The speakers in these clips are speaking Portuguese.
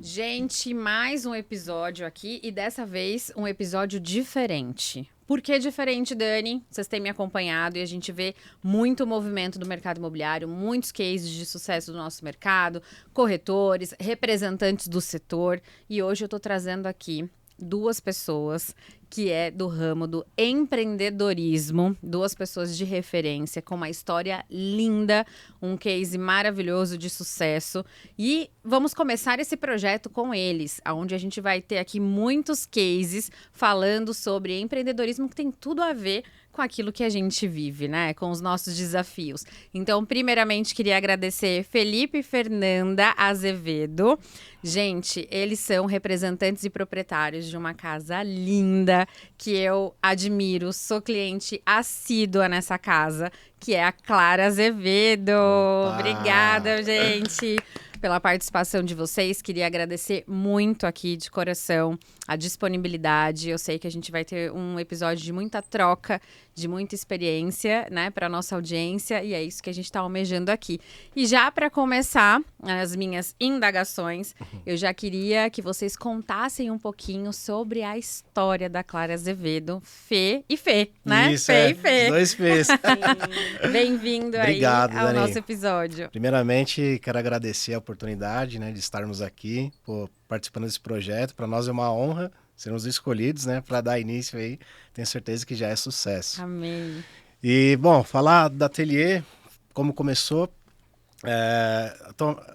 Gente, mais um episódio aqui e dessa vez um episódio diferente. Por que diferente, Dani? Vocês têm me acompanhado e a gente vê muito movimento do mercado imobiliário, muitos cases de sucesso do nosso mercado, corretores, representantes do setor. E hoje eu tô trazendo aqui duas pessoas que é do ramo do empreendedorismo, duas pessoas de referência com uma história linda, um case maravilhoso de sucesso. E vamos começar esse projeto com eles, onde a gente vai ter aqui muitos cases falando sobre empreendedorismo que tem tudo a ver com aquilo que a gente vive, né? Com os nossos desafios. Então, primeiramente, queria agradecer Felipe e Fernanda Azevedo. Gente, eles são representantes e proprietários de uma casa linda que eu admiro, sou cliente assídua nessa casa, que é a Clara Azevedo. Opa! Obrigada, gente, pela participação de vocês. Queria agradecer muito aqui de coração a disponibilidade. Eu sei que a gente vai ter um episódio de muita troca, de muita experiência, né, para nossa audiência, e é isso que a gente está almejando aqui. E já para começar as minhas indagações, eu já queria que vocês contassem um pouquinho sobre a história da Clara Azevedo, Fê e Fê, né? Isso, Fê e Fê. Os dois Fês. Bem-vindo aí Obrigado, ao Dani. nosso episódio. Primeiramente, quero agradecer a oportunidade, né, de estarmos aqui, participando desse projeto. Para nós é uma honra sermos escolhidos, né, para dar início aí. Tenho certeza que já é sucesso. Amém. E, bom, falar da Ateliê, como começou.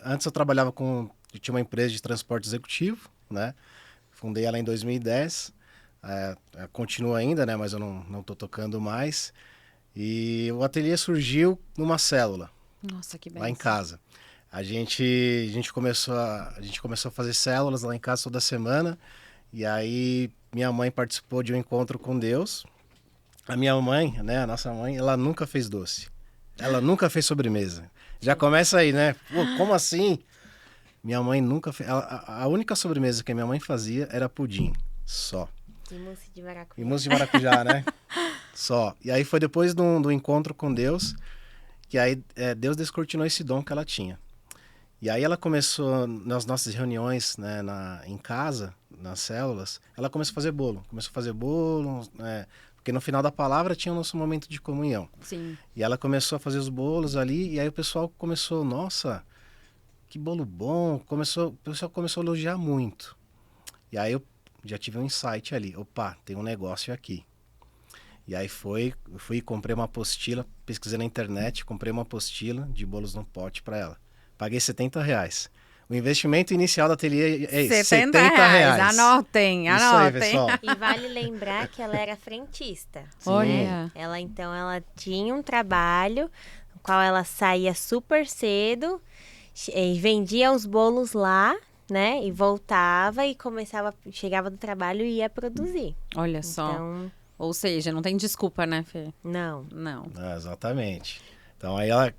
Antes eu trabalhava eu tinha uma empresa de transporte executivo, né? Fundei ela em 2010. Continua ainda, né, mas eu não estou tocando mais. E o ateliê surgiu numa célula. Nossa, que Lá em bênção. casa. A gente começou a fazer células lá em casa toda semana. E aí minha mãe participou de um encontro com Deus. A minha mãe, né, a nossa mãe, ela nunca fez doce. Ela nunca fez sobremesa. Já começa aí, né? Pô, como assim? Minha mãe nunca fez. A única sobremesa que a minha mãe fazia era pudim. Só. E mousse de maracujá. E mousse de maracujá, né? Só. E aí foi depois do encontro com Deus que aí Deus descortinou esse dom que ela tinha. E aí ela começou, nas nossas reuniões, né, em casa, nas células, ela começou a fazer bolo. Começou a fazer bolo, porque no final da palavra tinha o nosso momento de comunhão. Sim. E ela começou a fazer os bolos ali, e aí o pessoal começou, nossa, que bolo bom. O pessoal começou a elogiar muito. E aí eu já tive um insight ali, opa, tem um negócio aqui. E aí fui e comprei uma apostila, pesquisei na internet, comprei uma apostila de bolos no pote para ela. Paguei R$70. O investimento inicial da ateliê é isso, R$70. Anotem, Isso anotem. aí, pessoal. E vale lembrar que ela era frentista. Olha. Né? Ela tinha um trabalho no qual ela saía super cedo e vendia os bolos lá, né? E voltava e chegava do trabalho e ia produzir. Olha só. Então, Ou seja, não tem desculpa, né, Fê? não. Não. Exatamente. Então aí ela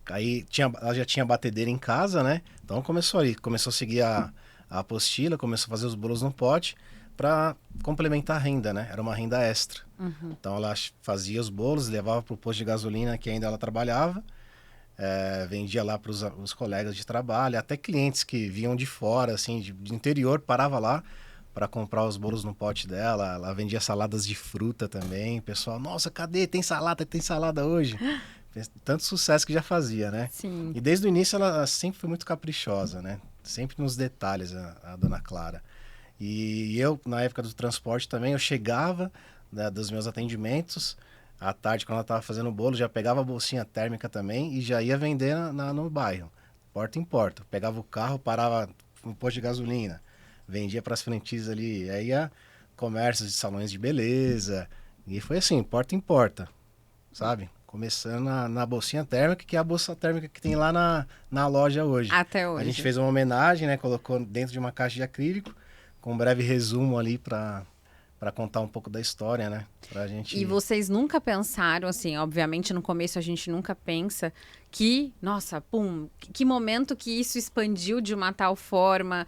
já tinha batedeira em casa, né? Então começou a seguir a apostila, começou a fazer os bolos no pote para complementar a renda, né? Era uma renda extra. Uhum. Então ela fazia os bolos, levava para o posto de gasolina que ainda ela trabalhava, vendia lá para os colegas de trabalho, até clientes que vinham de fora, assim, de interior, parava lá para comprar os bolos no pote dela. Ela vendia saladas de fruta também. O pessoal, nossa, cadê? Tem salada hoje. Tanto sucesso que já fazia, né? Sim. E desde o início ela sempre foi muito caprichosa, né? Sempre nos detalhes, a dona Clara. E eu, na época do transporte também, eu chegava, né, dos meus atendimentos, à tarde, quando ela estava fazendo o bolo, já pegava a bolsinha térmica também e já ia vender no bairro, porta em porta. Pegava o carro, parava no posto de gasolina, vendia para as franquias ali, aí ia comércios de salões de beleza, e foi assim, porta em porta, sabe? Começando na bolsinha térmica, que é a bolsa térmica que tem lá na loja hoje. Até hoje. A gente fez uma homenagem, né? Colocou dentro de uma caixa de acrílico, com um breve resumo ali para contar um pouco da história, né? Pra gente... E vocês nunca pensaram, assim, obviamente no começo a gente nunca pensa que, nossa, que momento que isso expandiu de uma tal forma,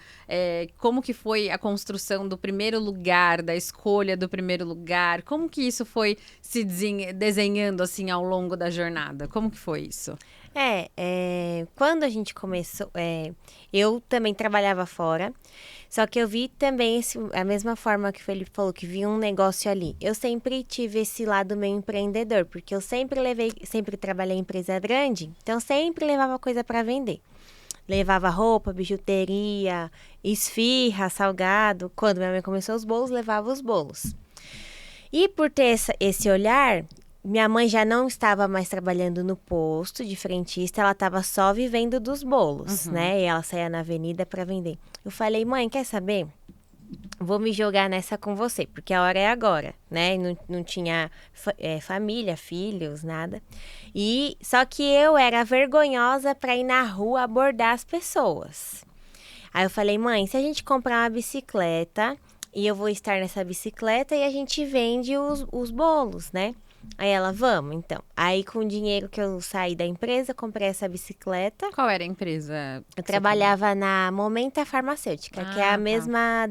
como que foi a construção do primeiro lugar, da escolha do primeiro lugar, como que isso foi se desenhando, assim, ao longo da jornada? Como que foi isso? Quando a gente começou, eu também trabalhava fora, só que eu vi também a mesma forma que o Felipe falou, que vi um negócio ali. Eu sempre tive esse lado meio empreendedor, porque eu sempre trabalhei em empresa grande, então sempre levava coisa para vender. Levava roupa, bijuteria, esfirra, salgado. Quando minha mãe começou os bolos, levava os bolos. E por ter esse olhar, minha mãe já não estava mais trabalhando no posto de frentista, ela estava só vivendo dos bolos, né? E ela saía na avenida para vender. Eu falei, mãe, quer saber? Vou me jogar nessa com você, porque a hora é agora, né? Não tinha família, filhos, nada. Só que eu era vergonhosa para ir na rua abordar as pessoas. Aí eu falei, mãe, se a gente comprar uma bicicleta, e eu vou estar nessa bicicleta e a gente vende os bolos, né? Aí ela, vamos, então. Aí, com o dinheiro que eu saí da empresa, comprei essa bicicleta. Qual era a empresa? Eu trabalhava na Momenta Farmacêutica, que é a mesma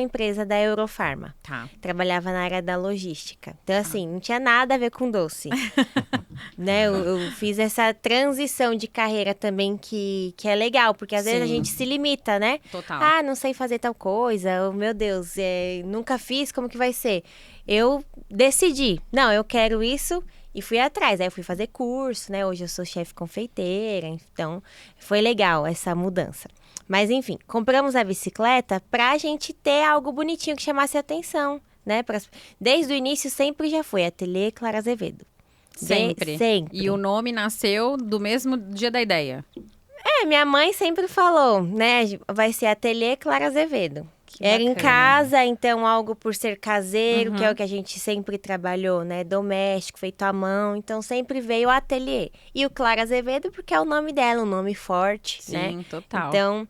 empresa da Eurofarma. Tá. Trabalhava na área da logística. Então, assim, não tinha nada a ver com doce. Né? Eu fiz essa transição de carreira também que é legal, porque às vezes a gente se limita, né? Total. Ah, não sei fazer tal coisa, oh, meu Deus, nunca fiz, como que vai ser? Eu decidi, não, eu quero isso e fui atrás. Aí eu fui fazer curso, né? Hoje eu sou chefe confeiteira, então foi legal essa mudança. Mas enfim, compramos a bicicleta pra gente ter algo bonitinho que chamasse atenção, né? Desde o início sempre já foi Ateliê Clara Azevedo. Sempre. Sempre. E o nome nasceu do mesmo dia da ideia. Minha mãe sempre falou, né? Vai ser Ateliê Clara Azevedo. Que Era em bacana. casa, então algo por ser caseiro, que é o que a gente sempre trabalhou, né? Doméstico, feito à mão. Então sempre veio o ateliê. E o Clara Azevedo, porque é o nome dela, um nome forte, né? Sim, total. Então,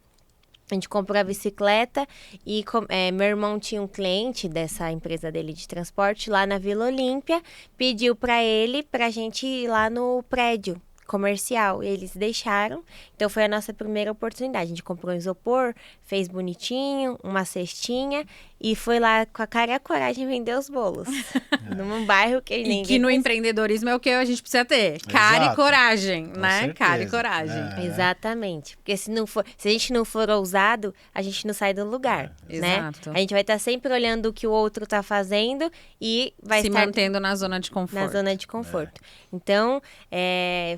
a gente comprou a bicicleta e meu irmão tinha um cliente dessa empresa dele de transporte lá na Vila Olímpia. Pediu pra ele pra gente ir lá no prédio comercial. Eles deixaram. Então, foi a nossa primeira oportunidade. A gente comprou um isopor, fez bonitinho, uma cestinha e foi lá com a cara e a coragem vender os bolos. Num bairro que ninguém... E que no empreendedorismo é o que a gente precisa ter. Cara e coragem, né? certeza. Cara e coragem. Exatamente. Porque se a gente não for ousado, a gente não sai do lugar, né? Exato. A gente vai estar sempre olhando o que o outro está fazendo e vai Se estar mantendo na zona de conforto. na zona de conforto. Então,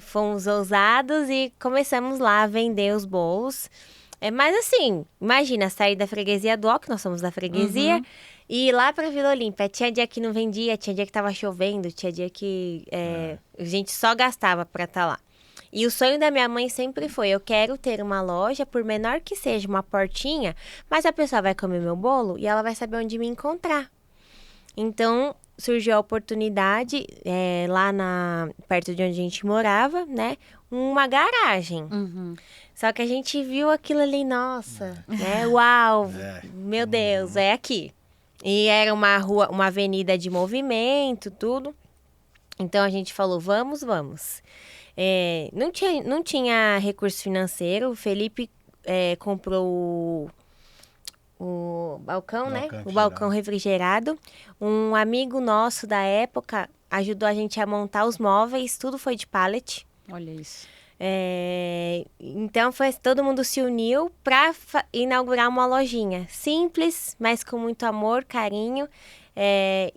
fomos ousados e começamos lá a vender os bolos. Mas assim, imagina, sair da freguesia do Ó, que nós somos da freguesia, e ir lá pra Vila Olímpia. Tinha dia que não vendia, tinha dia que tava chovendo, tinha dia que a gente só gastava pra estar lá. E o sonho da minha mãe sempre foi, eu quero ter uma loja, por menor que seja, uma portinha, mas a pessoa vai comer meu bolo e ela vai saber onde me encontrar. Então, surgiu a oportunidade, lá perto de onde a gente morava, né? Uma garagem. Só que a gente viu aquilo ali, nossa, né? Uau, meu Deus, é aqui. E era uma rua, uma avenida de movimento, tudo. Então, a gente falou, vamos. Não tinha recurso financeiro, o Felipe comprou o balcão, né? O balcão refrigerado. Um amigo nosso da época ajudou a gente a montar os móveis, tudo foi de pallet. Olha isso. Então, todo mundo se uniu para inaugurar uma lojinha. Simples, mas com muito amor, carinho.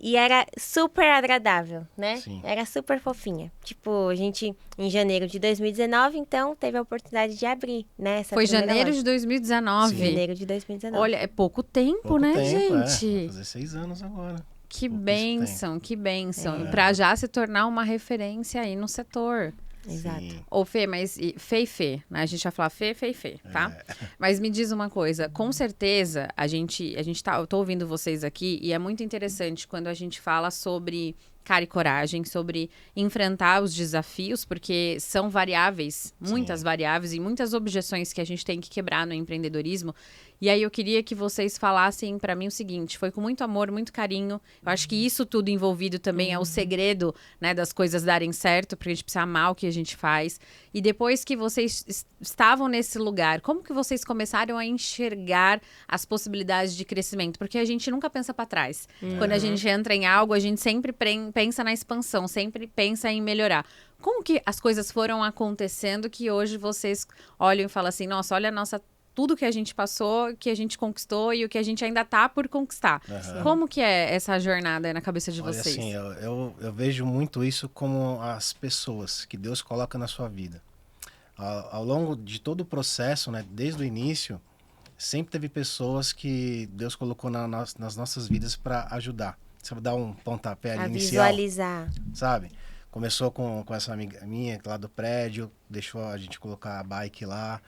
E era super agradável, né? Sim. Era super fofinha. Tipo, a gente, em janeiro de 2019, então, teve a oportunidade de abrir, né? Foi janeiro de 2019. Janeiro de 2019. Olha, é pouco tempo, Pouco né, tempo, gente? Vai fazer 6 anos agora. Que Pouquíssimo bênção, que bênção. E pra já se tornar uma referência aí no setor. Exato. Sim. Ô, Fê, mas Fê e Fê, né? A gente vai falar Fê, tá? Mas me diz uma coisa, com certeza eu tô ouvindo vocês aqui e é muito interessante quando a gente fala sobre cara e coragem, sobre enfrentar os desafios, porque são variáveis, muitas variáveis e muitas objeções que a gente tem que quebrar no empreendedorismo. E aí eu queria que vocês falassem para mim o seguinte, foi com muito amor, muito carinho. Eu acho que isso tudo envolvido também é o segredo, né, das coisas darem certo, porque a gente precisa amar o que a gente faz. E depois que vocês estavam nesse lugar, como que vocês começaram a enxergar as possibilidades de crescimento? Porque a gente nunca pensa para trás. Quando a gente entra em algo, a gente sempre pensa na expansão, sempre pensa em melhorar. Como que as coisas foram acontecendo que hoje vocês olham e falam assim, nossa, olha tudo que a gente passou, que a gente conquistou e o que a gente ainda tá por conquistar. Como que é essa jornada na cabeça de vocês? Assim, eu vejo muito isso como as pessoas que Deus coloca na sua vida. Ao longo de todo o processo, né, desde o início, sempre teve pessoas que Deus colocou nas nossas vidas para ajudar. Você vai dar um pontapé ali inicial. Visualizar. Sabe? Começou com essa amiga minha lá do prédio, deixou a gente colocar a bike lá.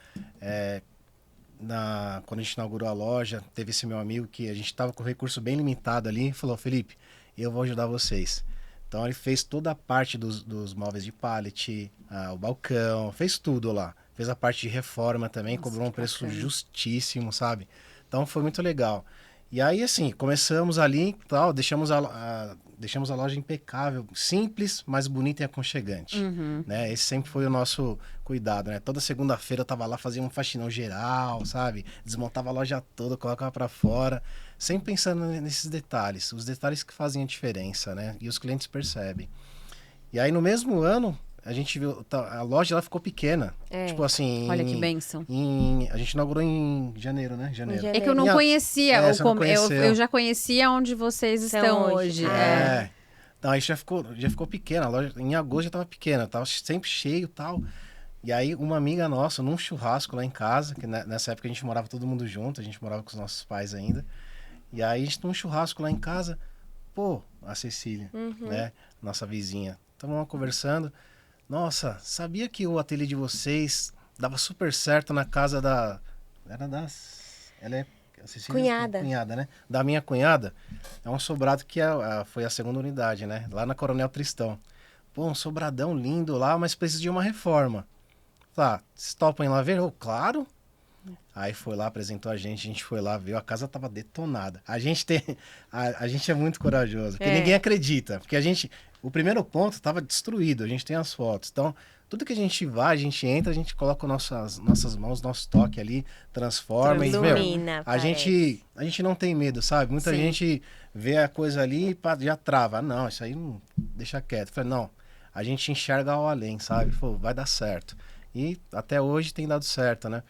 Quando a gente inaugurou a loja, teve esse meu amigo que a gente estava com recurso bem limitado ali, e falou, Felipe, eu vou ajudar vocês. Então ele fez toda a parte dos móveis de pallet, o balcão, fez tudo lá. Fez a parte de reforma também, nossa, cobrou um preço justíssimo, sabe? Então foi muito legal. E aí, assim, começamos ali, tal, deixamos a loja impecável, simples, mas bonita e aconchegante. Né? Esse sempre foi o nosso cuidado, né? Toda segunda-feira eu tava lá, fazia um faxinão geral, sabe? Desmontava a loja toda, colocava para fora, sempre pensando nesses detalhes, os detalhes que fazem a diferença, né? E os clientes percebem. E aí, no mesmo ano, a gente viu, a loja ela ficou pequena. Tipo assim. Olha que bênção. A gente inaugurou em janeiro, né? Janeiro. É que eu não conhecia. Eu já conhecia onde vocês estão hoje. Então aí já ficou pequena. A loja em agosto já estava pequena. Tava sempre cheio e tal. E aí uma amiga nossa, num churrasco lá em casa, que nessa época a gente morava todo mundo junto, a gente morava com os nossos pais ainda. E aí a gente num churrasco lá em casa, a Cecília, né? Nossa vizinha. Estamos lá conversando. Nossa, sabia que o ateliê de vocês dava super certo na casa da... Ela é... Cunhada. Cunhada, né? Da minha cunhada. É um sobrado que foi a segunda unidade, né? Lá na Coronel Tristão. Um sobradão lindo lá, mas precisa de uma reforma. Tá, vocês topam ir lá ver? Claro. Aí foi lá, apresentou a gente foi lá, viu, a casa tava detonada. A gente é muito corajoso, porque ninguém acredita. Porque o primeiro ponto tava destruído, a gente tem as fotos. Então, tudo que a gente vai, a gente entra, a gente coloca nossas mãos, nosso toque ali, transforma. Ilumina, a gente não tem medo, sabe? Muita gente vê a coisa ali e já trava. Não, isso aí não deixa quieto. Eu falei, não, a gente enxerga ao além, sabe? Pô, vai dar certo. E até hoje tem dado certo, né?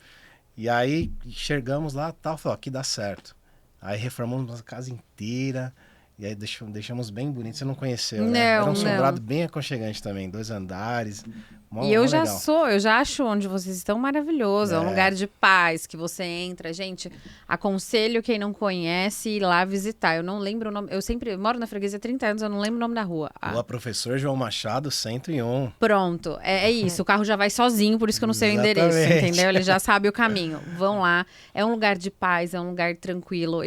E aí enxergamos lá, tal, falou, aqui dá certo. Aí reformamos a casa inteira, e aí deixamos bem bonito. Você não conheceu, né? Era um sobrado bem aconchegante também, 2 andares. E eu já acho onde vocês estão maravilhoso. É um lugar de paz que você entra. Gente, aconselho quem não conhece ir lá visitar. Eu não lembro o nome. Eu moro na freguesia há 30 anos, eu não lembro o nome da rua. Rua Professor João Machado, 101. Pronto, é isso. O carro já vai sozinho, por isso que eu não sei o endereço, entendeu? Ele já sabe o caminho. Vão lá. É um lugar de paz, é um lugar tranquilo.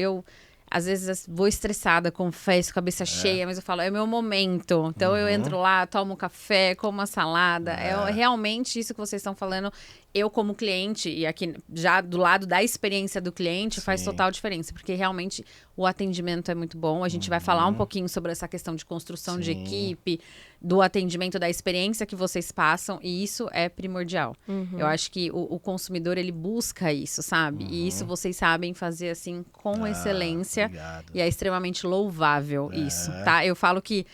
Às vezes vou estressada, confesso, cabeça cheia, mas eu falo, é meu momento. Então eu entro lá, tomo café, como uma salada. É realmente isso que vocês estão falando. Eu, como cliente, e aqui já do lado da experiência do cliente, faz total diferença. Porque realmente o atendimento é muito bom. A gente vai falar um pouquinho sobre essa questão de construção de equipe, do atendimento, da experiência que vocês passam. E isso é primordial. Eu acho que o consumidor, ele busca isso, sabe? E isso vocês sabem fazer, assim, com excelência. Obrigado. E é extremamente louvável isso, tá? Eu falo que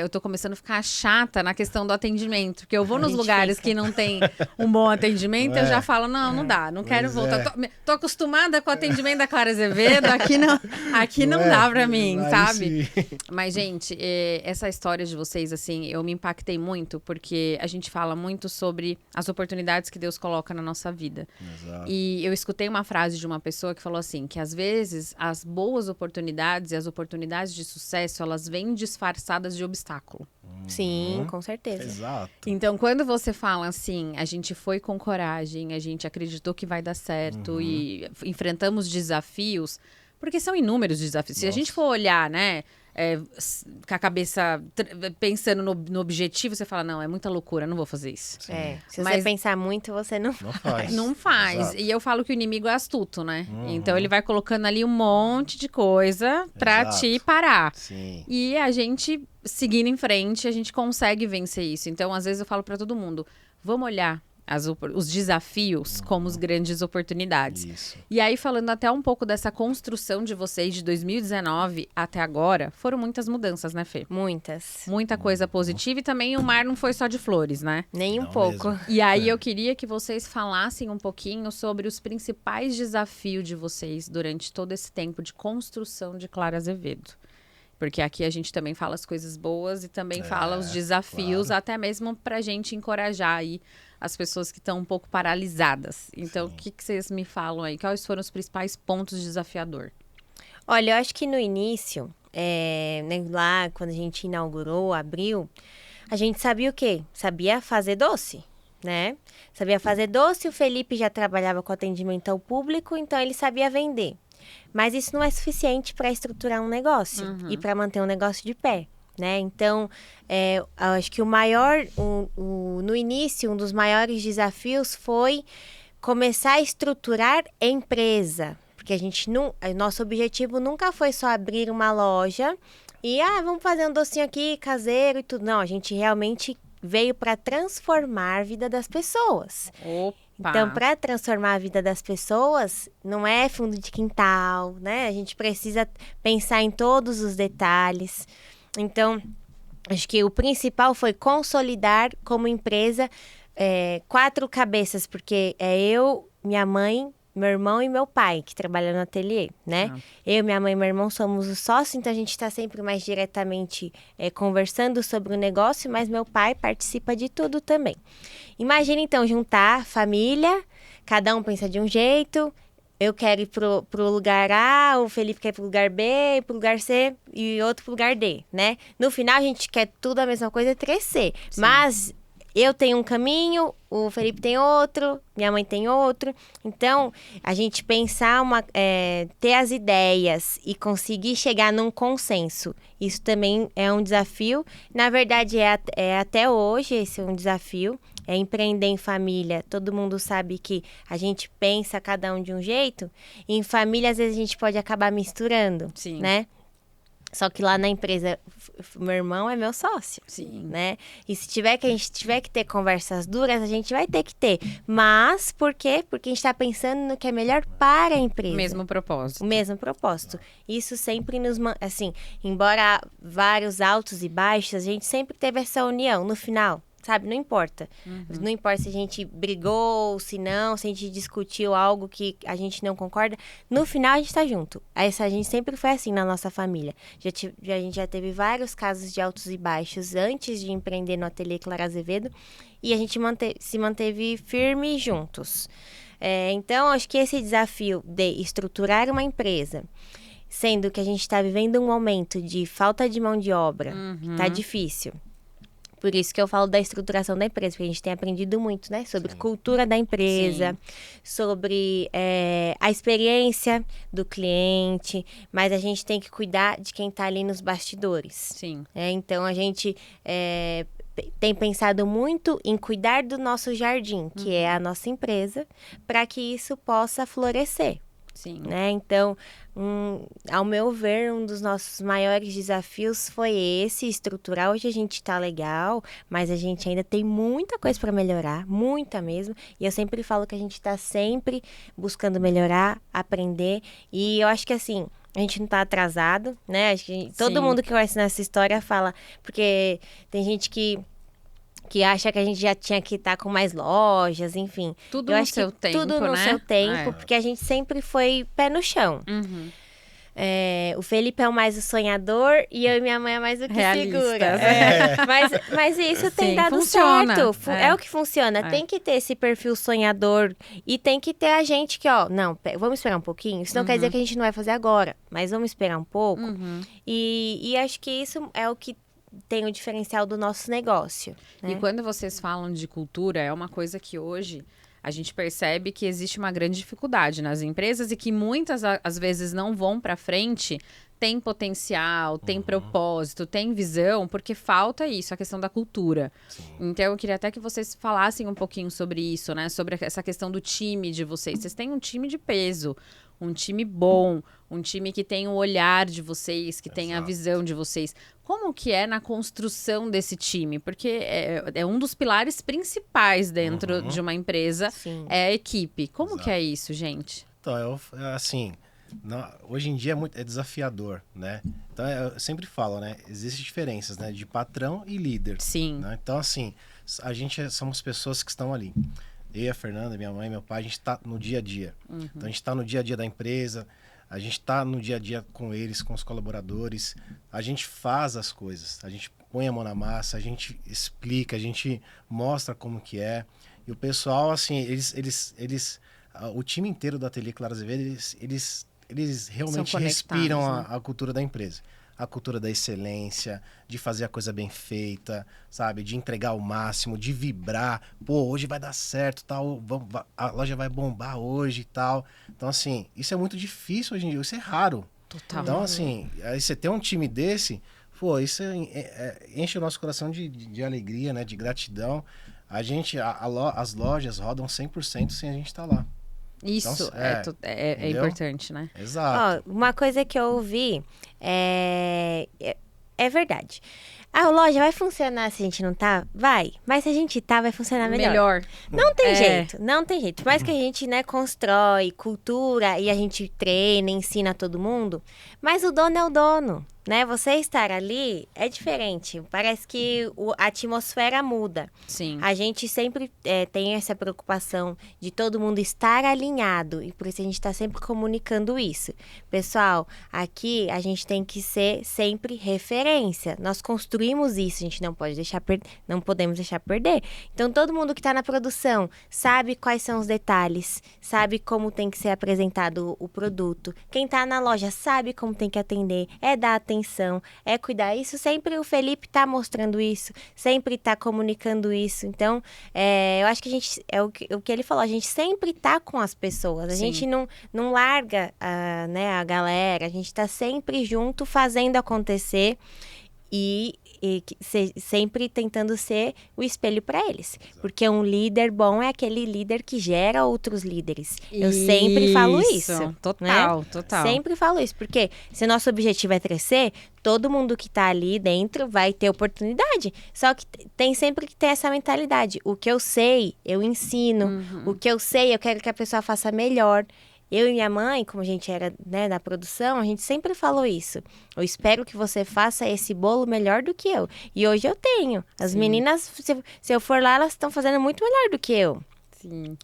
eu tô começando a ficar chata na questão do atendimento. Porque eu vou nos lugares que não tem um bom atendimento, eu já falo, não dá, não quero voltar. Tô acostumada com o atendimento da Clara Azevedo, aqui não dá pra mim, sabe? Mas, gente, essa história de vocês, assim, eu me impactei muito, porque a gente fala muito sobre as oportunidades que Deus coloca na nossa vida. Exato. E eu escutei uma frase de uma pessoa que falou assim, que às vezes as boas oportunidades e as oportunidades de sucesso, elas vêm disfarçadas de obstáculo. Sim, com certeza. Exato. Então, quando você fala assim, a gente foi com coragem, a gente acreditou que vai dar certo e enfrentamos desafios, porque são inúmeros desafios. Se a gente for olhar, né, com a cabeça pensando no objetivo, você fala, não, é muita loucura, não vou fazer isso. Se você pensar muito, você não faz. Não faz. Exato. E eu falo que o inimigo é astuto, né? Então ele vai colocando ali um monte de coisa pra te parar. Sim. E a gente, seguindo em frente, a gente consegue vencer isso. Então, às vezes eu falo pra todo mundo, vamos olhar os desafios como os grandes oportunidades. Isso. E aí, falando até um pouco dessa construção de vocês de 2019 até agora, foram muitas mudanças, né, Fê? Muitas. Muita coisa positiva e também o mar não foi só de flores, né? Nem um Não pouco. mesmo. E aí eu queria que vocês falassem um pouquinho sobre os principais desafios de vocês durante todo esse tempo de construção de Clara Azevedo. Porque aqui a gente também fala as coisas boas e também fala os desafios, claro. até mesmo pra gente encorajar aí as pessoas que estão um pouco paralisadas. Então, o que vocês me falam aí? Quais foram os principais pontos desafiador? Olha, eu acho que no início, né, lá quando a gente inaugurou, abriu, a gente sabia o quê? Sabia fazer doce, né? Sabia fazer doce, o Felipe já trabalhava com atendimento ao público, então ele sabia vender. Mas isso não é suficiente para estruturar um negócio e para manter um negócio de pé, né? Então, eu acho que no início, um dos maiores desafios foi começar a estruturar empresa. Porque nosso objetivo nunca foi só abrir uma loja e, vamos fazer um docinho aqui, caseiro e tudo. Não, a gente realmente veio para transformar a vida das pessoas. Opa! Então, para transformar a vida das pessoas, não é fundo de quintal, né? A gente precisa pensar em todos os detalhes. Então, acho que o principal foi consolidar como empresa 4 cabeças, porque é eu, minha mãe, meu irmão e meu pai que trabalham no ateliê, né? Eu, minha mãe e meu irmão somos os sócios, então a gente está sempre mais diretamente conversando sobre o negócio, mas meu pai participa de tudo também. Imagina, então, juntar família, cada um pensa de um jeito, eu quero ir pro lugar A, o Felipe quer ir pro lugar B, pro lugar C e outro pro lugar D, né? No final, a gente quer tudo a mesma coisa, 3C. Sim. Mas eu tenho um caminho, o Felipe tem outro, minha mãe tem outro. Então, a gente pensar, ter as ideias e conseguir chegar num consenso. Isso também é um desafio. Na verdade, até hoje esse é um desafio. É empreender em família. Todo mundo sabe que a gente pensa cada um de um jeito. E em família, às vezes, a gente pode acabar misturando, Sim. né? Só que lá na empresa, meu irmão é meu sócio, Sim. né? E a gente tiver que ter conversas duras, a gente vai ter que ter. Mas, por quê? Porque a gente está pensando no que é melhor para a empresa. Mesmo propósito. O mesmo propósito. Isso sempre assim, embora vários altos e baixos, a gente sempre teve essa união no final. Sabe, não importa. Não importa se a gente brigou, se não, se a gente discutiu algo que a gente não concorda. No final, a gente tá junto. A gente sempre foi assim na nossa família. A gente já teve vários casos de altos e baixos antes de empreender no ateliê Clara Azevedo. E a gente se manteve firme juntos. Então, acho que esse desafio de estruturar uma empresa, sendo que a gente está vivendo um momento de falta de mão de obra, tá difícil. Por isso que eu falo da estruturação da empresa, porque a gente tem aprendido muito, né? Sobre cultura da empresa, sobre a experiência do cliente, mas a gente tem que cuidar de quem está ali nos bastidores. Sim. Então, a gente tem pensado muito em cuidar do nosso jardim, que é a nossa empresa, para que isso possa florescer. Sim. Né? Então, ao meu ver, um dos nossos maiores desafios foi esse, estruturar. Hoje a gente está legal, mas a gente ainda tem muita coisa para melhorar, muita mesmo. E eu sempre falo que a gente está sempre buscando melhorar, aprender. E eu acho que assim, a gente não está atrasado, né? Acho que todo mundo que conhece nessa história fala, porque tem gente que acha que a gente já tinha que estar com mais lojas, enfim. Tudo no seu tempo, tudo no né? seu tempo, porque a gente sempre foi pé no chão. O Felipe é o mais o sonhador e eu e minha mãe é mais o que Realistas. segura. Mas isso tem Sim, dado funciona. certo. É o que funciona. Tem que ter esse perfil sonhador e tem que ter a gente que, não, vamos esperar um pouquinho. Isso não quer dizer que a gente não vai fazer agora, mas vamos esperar um pouco. E acho que isso é o que tem o diferencial do nosso negócio. Né? E quando vocês falam de cultura, é uma coisa que hoje a gente percebe que existe uma grande dificuldade nas empresas e que muitas, às vezes, não vão para frente, tem potencial, tem propósito, tem visão, porque falta isso, a questão da cultura. Sim. Então, eu queria até que vocês falassem um pouquinho sobre isso, né? Sobre essa questão do time de vocês. Vocês têm um time de peso. um time bom, um time que tem o olhar de vocês, que tem a Exato. visão de vocês. Como que é na construção desse time? Porque é um dos pilares principais dentro de uma empresa, Sim. é a equipe. Como Exato. que é isso, gente? Então, assim, hoje em dia é desafiador, né? Então, eu sempre falo, né? Existem diferenças, né? De patrão e líder. Sim. Né? Então, assim, somos pessoas que estão ali. Eu, a Fernanda, minha mãe, meu pai, a gente está no dia a dia. Então, a gente está no dia a dia da empresa, a gente está no dia a dia com eles, com os colaboradores. A gente faz as coisas, a gente põe a mão na massa, a gente explica, a gente mostra como que é. E o pessoal, assim, o time inteiro da Ateliê Clara Azevedo, eles realmente São respiram conectados, a cultura da empresa. A cultura da excelência, de fazer a coisa bem feita, sabe? De entregar o máximo, de vibrar. Pô, hoje vai dar certo, tal, a loja vai bombar hoje e tal. Então, assim, isso é muito difícil hoje em dia, isso é raro. Total. Então, assim, aí você ter um time desse, pô, isso enche o nosso coração de alegria, né? De gratidão. As lojas rodam 100% sem a gente estar lá. Isso Então, é entendeu? importante, né? Exato. Ó, uma coisa que eu ouvi é verdade. A loja vai funcionar se a gente não tá? Vai. Mas se a gente tá, vai funcionar melhor. Não tem jeito, não tem jeito. Por mais que a gente, né, constrói cultura e a gente treina, ensina todo mundo, mas o dono é o dono, né? Você estar ali é diferente. Parece que a atmosfera muda. Sim. A gente sempre tem essa preocupação de todo mundo estar alinhado e por isso a gente está sempre comunicando isso. Pessoal, aqui a gente tem que ser sempre referência. Nós construímos isso, a gente não podemos deixar perder. Então todo mundo que está na produção sabe quais são os detalhes, sabe como tem que ser apresentado o produto. Quem está na loja sabe como tem que atender, é dar atenção, é cuidar. Isso sempre o Felipe está mostrando isso, sempre está comunicando isso. Então, eu acho que a gente, o que ele falou, a gente sempre tá com as pessoas, a Sim. gente não larga a galera, a gente tá sempre junto fazendo acontecer e sempre tentando ser o espelho para eles. Porque um líder bom é aquele líder que gera outros líderes. Eu sempre falo isso. Total, né? total. Sempre falo isso, porque se nosso objetivo é crescer, todo mundo que tá ali dentro vai ter oportunidade. Só que tem sempre que ter essa mentalidade. O que eu sei, eu ensino. O que eu sei, eu quero que a pessoa faça melhor. Eu e minha mãe, como a gente era, né, da produção, a gente sempre falou isso. Eu espero que você faça esse bolo melhor do que eu. E hoje eu tenho. As meninas, se eu for lá, elas estão fazendo muito melhor do que eu. Sim.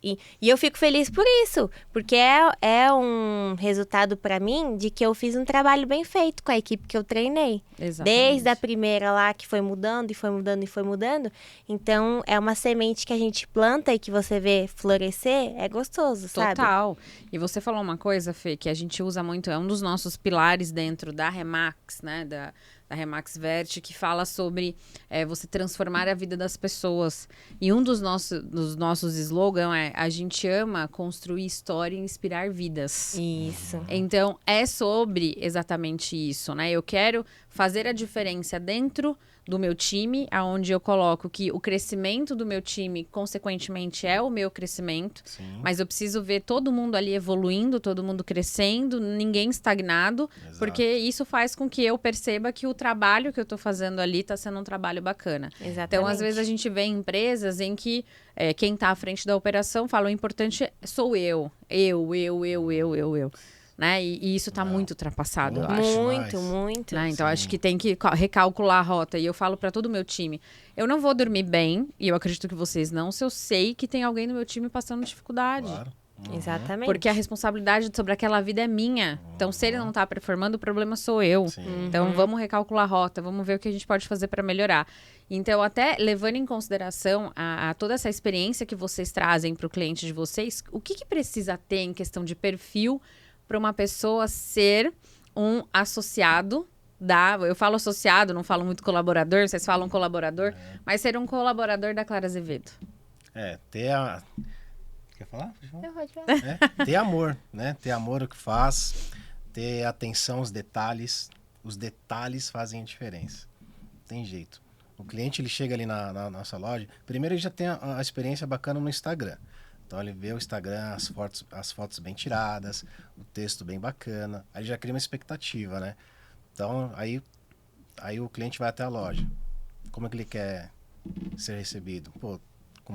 E eu fico feliz por isso, porque é um resultado para mim de que eu fiz um trabalho bem feito com a equipe que eu treinei. Exatamente. Desde a primeira lá, que foi mudando e foi mudando e foi mudando. Então, é uma semente que a gente planta e que você vê florescer, é gostoso, sabe? Total. E você falou uma coisa, Fê, que a gente usa muito, é um dos nossos pilares dentro da Remax, né, da Remax Vert, que fala sobre você transformar a vida das pessoas. E um dos nossos slogans é: a gente ama construir história e inspirar vidas. Isso. Então, é sobre exatamente isso, né? Eu quero fazer a diferença dentro do meu time, aonde eu coloco que o crescimento do meu time, consequentemente, é o meu crescimento. Sim. Mas eu preciso ver todo mundo ali evoluindo, todo mundo crescendo, ninguém estagnado, Exato. porque isso faz com que eu perceba que o trabalho que eu estou fazendo ali está sendo um trabalho bacana. Exatamente. Então, às vezes, a gente vê empresas em que quem está à frente da operação fala: o importante sou eu. Né? E isso está muito ultrapassado, eu acho. Muito, mais. muito. Né? Então, Sim. acho que tem que recalcular a rota. E eu falo para todo o meu time: eu não vou dormir bem, e eu acredito que vocês não, se eu sei que tem alguém no meu time passando dificuldade. Claro. Exatamente. Porque a responsabilidade sobre aquela vida é minha. Então, se ele não tá performando, o problema sou eu. Sim. Então, vamos recalcular a rota, vamos ver o que a gente pode fazer para melhorar. Então, até levando em consideração a toda essa experiência que vocês trazem para o cliente de vocês, o que precisa ter em questão de perfil para uma pessoa ser um associado eu falo associado, não falo muito colaborador, vocês falam colaborador, mas ser um colaborador da Clara Azevedo? Ter a... Quer falar? Pode falar. Eu vou te Ter amor, né? Ter amor ao que faz, ter atenção aos detalhes. Os detalhes fazem a diferença. Não tem jeito. O cliente, ele chega ali na nossa loja, primeiro ele já tem a experiência bacana no Instagram. Então ele vê o Instagram, as fotos bem tiradas, o texto bem bacana, aí já cria uma expectativa, né? Então aí o cliente vai até a loja. Como é que ele quer ser recebido? Pô, com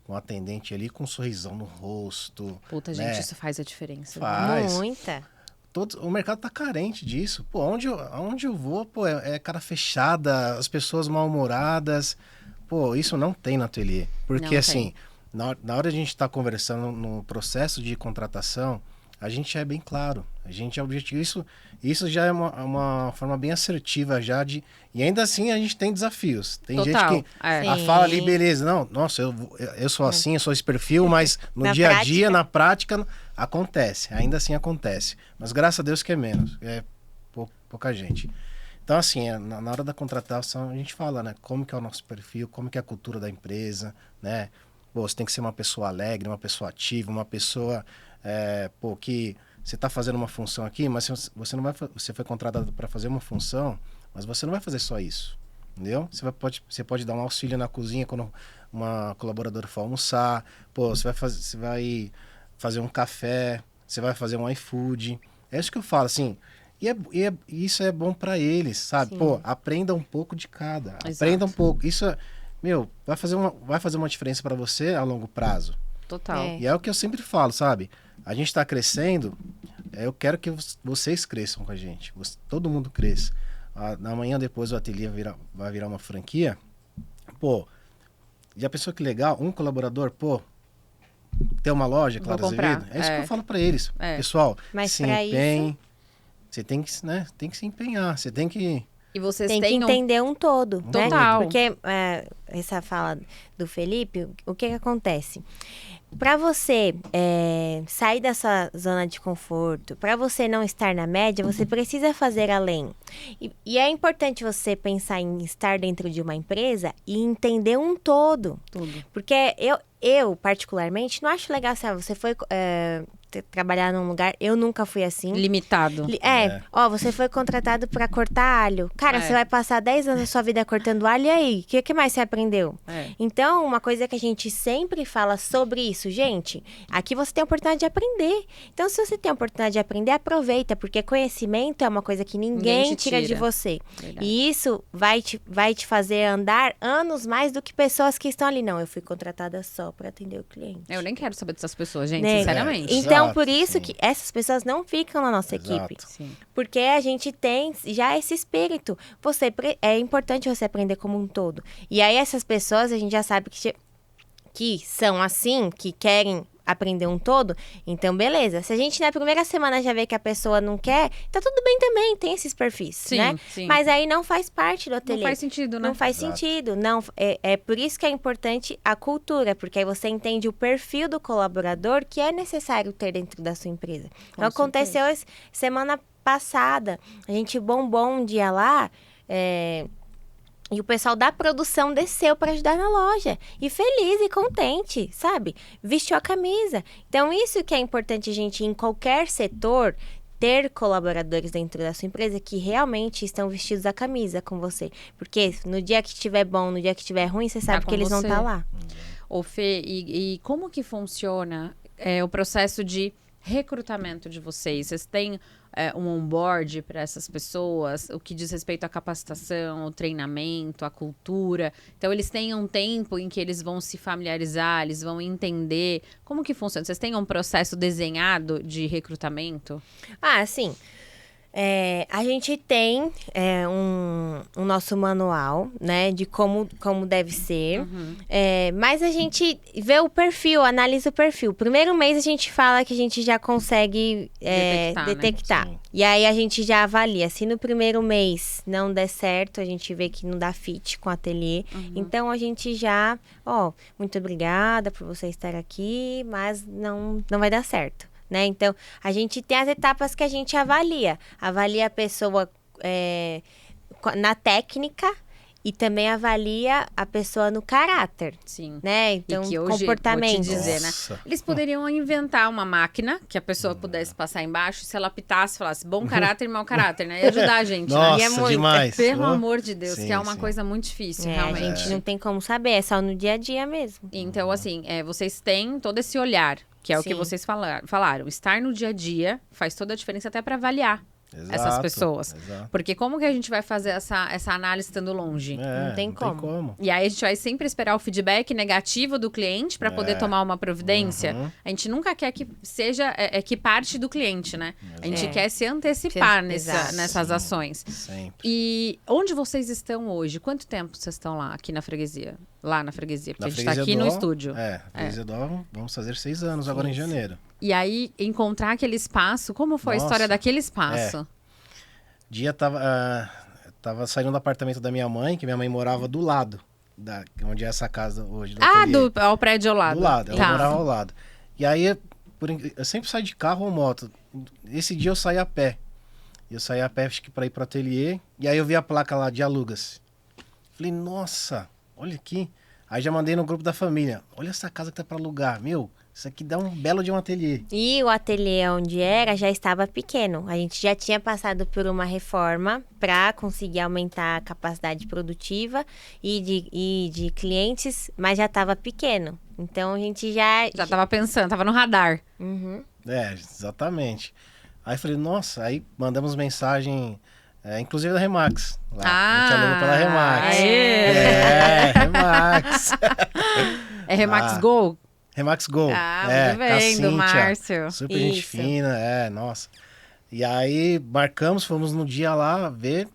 um atendente ali com um sorrisão no rosto. Puta, né? gente, isso faz a diferença. Faz. Muita. O mercado tá carente disso. Pô, onde eu vou, pô, é cara fechada, as pessoas mal-humoradas. Pô, isso não tem no ateliê. Porque Não assim, na hora de a gente tá conversando no processo de contratação, a gente já é bem claro. A gente é objetivo. Isso já é uma forma bem assertiva já de... E ainda assim a gente tem desafios. Tem Total, gente que é. fala ali, beleza, não, nossa, eu sou assim, eu sou esse perfil, mas no Na dia a prática. dia, na prática, acontece. Ainda assim acontece. Mas graças a Deus que é menos. É pouca gente. Então, assim, na hora da contratação, a gente fala, né? Como que é o nosso perfil, como que é a cultura da empresa, né? Pô, você tem que ser uma pessoa alegre, uma pessoa ativa, uma pessoa, que você está fazendo uma função aqui, mas você não vai, você foi contratado para fazer uma função, mas você não vai fazer só isso, entendeu? Você pode dar um auxílio na cozinha quando uma colaboradora for almoçar, pô, você vai fazer um café, você vai fazer um iFood. É isso que eu falo, assim. E isso é bom para eles, sabe? Sim. Pô, aprenda um pouco de cada. Exato. Aprenda um pouco. Isso, vai fazer uma diferença para você a longo prazo. Total. É. E é o que eu sempre falo, sabe? A gente está crescendo, eu quero que vocês cresçam com a gente. Todo mundo cresça. Amanhã depois o ateliê vai virar uma franquia. Pô, já pensou que legal? Um colaborador, pô, ter uma loja, Vou Claro comprar. Azevedo? É isso que eu falo para eles. É. Pessoal, Mas se pra empenhe. Você tem que, né? Tem que se empenhar. Você tem que... E vocês Tem que têm entender um todo, né? Total. Porque essa fala do Felipe, o que acontece? Para você sair dessa zona de conforto, para você não estar na média, você precisa fazer além. E é importante você pensar em estar dentro de uma empresa e entender um todo. tudo. Porque eu particularmente, não acho legal assim, você foi trabalhar num lugar, eu nunca fui assim. Limitado. Você foi contratado para cortar alho. Cara, É. você vai passar 10 anos da sua vida cortando alho, e aí? O que mais você aprendeu? É. Então, uma coisa que a gente sempre fala sobre isso, gente, aqui você tem a oportunidade de aprender. Então, se você tem a oportunidade de aprender, aproveita, porque conhecimento é uma coisa que ninguém Ninguém te tira de tira. você. Verdade. E isso vai te fazer andar anos mais do que pessoas que estão ali. Não, eu fui contratada só para atender o cliente. Eu nem quero saber dessas pessoas, gente, Né? sinceramente. Então, Exato, por isso sim. que essas pessoas não ficam na nossa Exato. equipe. Sim. Porque a gente tem já esse espírito. É importante você aprender como um todo. E aí, essas pessoas, a gente já sabe que são assim, que querem aprender um todo. Então, beleza. Se a gente na primeira semana já vê que a pessoa não quer, tá tudo bem também, tem esses perfis, Sim, né? sim. Mas aí não faz parte do ateliê. Não faz sentido, né? Não faz Exato. sentido. Não, é por isso que é importante a cultura, porque aí você entende o perfil do colaborador que é necessário ter dentro da sua empresa. Com Então, aconteceu semana passada, a gente bombou um dia lá, e o pessoal da produção desceu para ajudar na loja. E feliz e contente, sabe? Vestiu a camisa. Então, isso que é importante a gente, em qualquer setor, ter colaboradores dentro da sua empresa que realmente estão vestidos a camisa com você. Porque no dia que estiver bom, no dia que estiver ruim, você sabe com que eles vão você. estar lá. Ô, Fê, e como que funciona o processo de recrutamento de vocês? Vocês têm um onboard para essas pessoas, o que diz respeito à capacitação, o treinamento, a cultura? Então, eles têm um tempo em que eles vão se familiarizar, eles vão entender. Como que funciona? Vocês têm um processo desenhado de recrutamento? Sim. A gente tem um nosso manual, né, de como deve ser, mas a gente vê o perfil, analisa o perfil. Primeiro mês a gente fala que a gente já consegue detectar. Sim. E aí a gente já avalia. Se no primeiro mês não der certo, a gente vê que não dá fit com o ateliê. Então a gente já, muito obrigada por você estar aqui, mas não vai dar certo. Né? Então, a gente tem as etapas que a gente avalia. Avalia a pessoa na técnica e também avalia a pessoa no caráter, Sim. né? Então, E que hoje, comportamento. vou te dizer, né? Nossa. Eles poderiam inventar uma máquina que a pessoa pudesse passar embaixo, se ela pitasse, falasse bom caráter e mau caráter, né? E ajudar a gente, né? Nossa, E é muito. demais. Pelo Oh. amor de Deus, Sim, que é uma sim. coisa muito difícil, A realmente. gente não tem como saber, é só no dia a dia mesmo. Então, assim, vocês têm todo esse olhar, que é o que Sim. vocês falaram. Estar no dia a dia faz toda a diferença até para avaliar essas Exato, pessoas. exato. Porque como que a gente vai fazer essa análise estando longe? É, Não tem como. E aí a gente vai sempre esperar o feedback negativo do cliente para poder tomar uma providência. Uhum. A gente nunca quer que seja que parte do cliente, né? A gente É. quer se antecipar Exato. nessas Sim. ações. Sempre. E onde vocês estão hoje? Quanto tempo vocês estão lá, aqui na freguesia? Lá na freguesia, porque Na a gente tá Freguesia aqui no Dó, estúdio. Freguesia Dó, vamos fazer 6 anos agora em janeiro. E aí, encontrar aquele espaço, como foi a Nossa. história daquele espaço? Dia tava saindo do apartamento da minha mãe, que minha mãe morava do lado, onde é essa casa hoje. Ao prédio ao lado. Do lado, ela Tá. morava ao lado. E aí, eu sempre saio de carro ou moto. Esse dia eu saí a pé. Eu saí a pé, acho que pra ir pro ateliê. E aí eu vi a placa lá de alugas. Falei, nossa, olha aqui. Aí já mandei no grupo da família. Olha essa casa que tá pra alugar. Meu, isso aqui dá um belo de um ateliê. E o ateliê onde era já estava pequeno. A gente já tinha passado por uma reforma para conseguir aumentar a capacidade produtiva e de clientes, mas já estava pequeno. Então a gente já tava pensando, tava no radar. Uhum. É, exatamente. Aí falei, nossa, aí mandamos mensagem, inclusive da Remax. Lá. A gente alugou pela Remax. Remax. É Remax Ah. Go? Remax Go. Muito com a bem, do Cíntia. Márcio. Super gente Isso. fina, nossa. E aí marcamos, fomos no dia lá ver,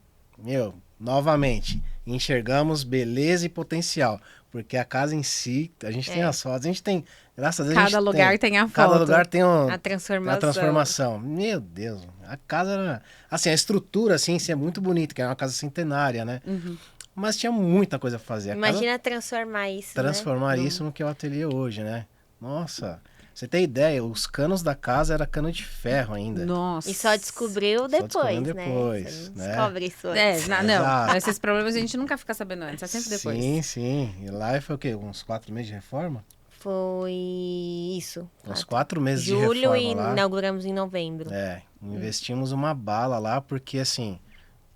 novamente, enxergamos beleza e potencial. Porque a casa em si, a gente tem as fotos, a gente tem, graças a Deus, Cada lugar tem a Cada foto. lugar tem A transformação. a transformação. Meu Deus, a casa era... Assim, a estrutura, assim, é muito bonita, que era uma casa centenária, né? Mas tinha muita coisa pra fazer. A casa- Imagina transformar isso, transformar né? isso no que é o ateliê hoje, né? Nossa, você tem ideia, os canos da casa era cano de ferro ainda. Nossa. E só descobriu depois, descobriu né? depois, Você não né? descobre isso antes. Não, Exato. esses problemas a gente nunca fica sabendo antes, é sempre depois. Sim, sim. E lá foi o quê? Uns 4 meses de reforma? Foi isso. Uns 4 meses de Julho reforma e lá. inauguramos em novembro. Investimos uma bala lá, porque assim,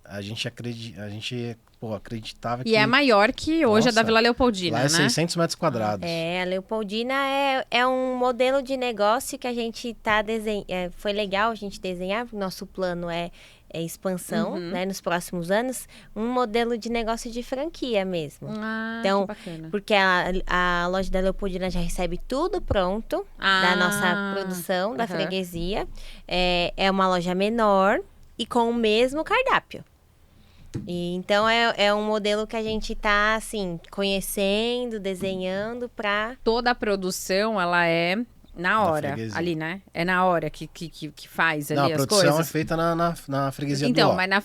a gente acreditava que... E é maior que hoje a da Nossa, Vila Leopoldina, lá né? é 600 metros quadrados. É, a Leopoldina é um modelo de negócio que a gente tá desenhando. Foi legal a gente desenhar, nosso plano é expansão, né, nos próximos anos, um modelo de negócio de franquia mesmo. Ah, Então, que bacana. Porque a loja da Leopoldina já recebe tudo pronto da nossa produção, da aham. freguesia. É uma loja menor e com o mesmo cardápio. E, então, é um modelo que a gente tá, assim, conhecendo, desenhando para... Toda a produção, ela é na hora, freguesia. ali, né? É na hora que faz ali Não, a as produção coisas. é feita na freguesia Então, do Ó. mas na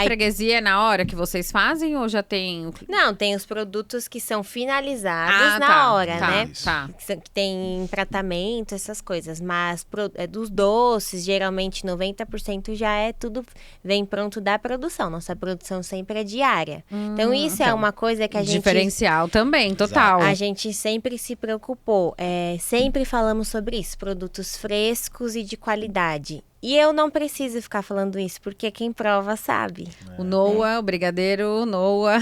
freguesia é na hora que vocês fazem ou já tem... Não, tem os produtos que são finalizados na tá, hora, tá, né? Tá. Que tem tratamento, essas coisas. Mas dos doces, geralmente 90% já é tudo, vem pronto da produção. Nossa produção sempre é diária. Então, isso é então, uma coisa que a gente... Diferencial também, total. A gente sempre se preocupou, sempre falamos sobre isso, produtos frescos e de qualidade. E eu não preciso ficar falando isso, porque quem prova sabe. O Noah, o brigadeiro Noah.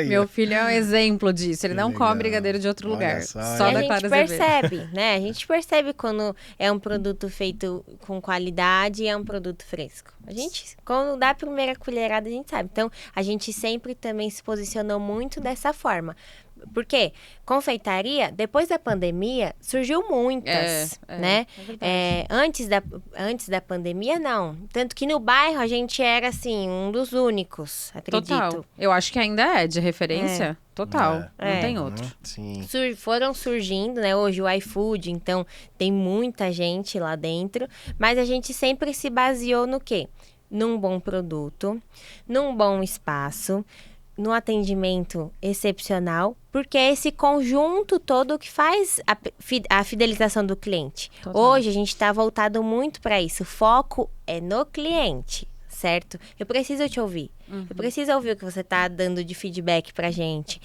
Meu filho é um exemplo disso. Ele Que não legal. come brigadeiro de outro Olha lugar. só, Só E da a gente Clara Azevedo. percebe, né? A gente percebe quando é um produto feito com qualidade e é um produto fresco. A gente, quando dá a primeira colherada, a gente sabe. Então, a gente sempre também se posicionou muito dessa forma. Porque confeitaria, depois da pandemia, surgiu muitas, né? É verdade. Antes da pandemia, não. Tanto que no bairro a gente era, assim, um dos únicos, acredito. Total. Eu acho que ainda é de referência. Total. Não tem outro. Sim. Foram surgindo, né? Hoje o iFood, então tem muita gente lá dentro. Mas a gente sempre se baseou no quê? Num bom produto, num bom espaço, no atendimento excepcional, porque é esse conjunto todo que faz a fidelização do cliente. Total. Hoje a gente está voltado muito para isso. O foco é no cliente. certo? Eu preciso te ouvir. Eu preciso ouvir o que você tá dando de feedback pra gente.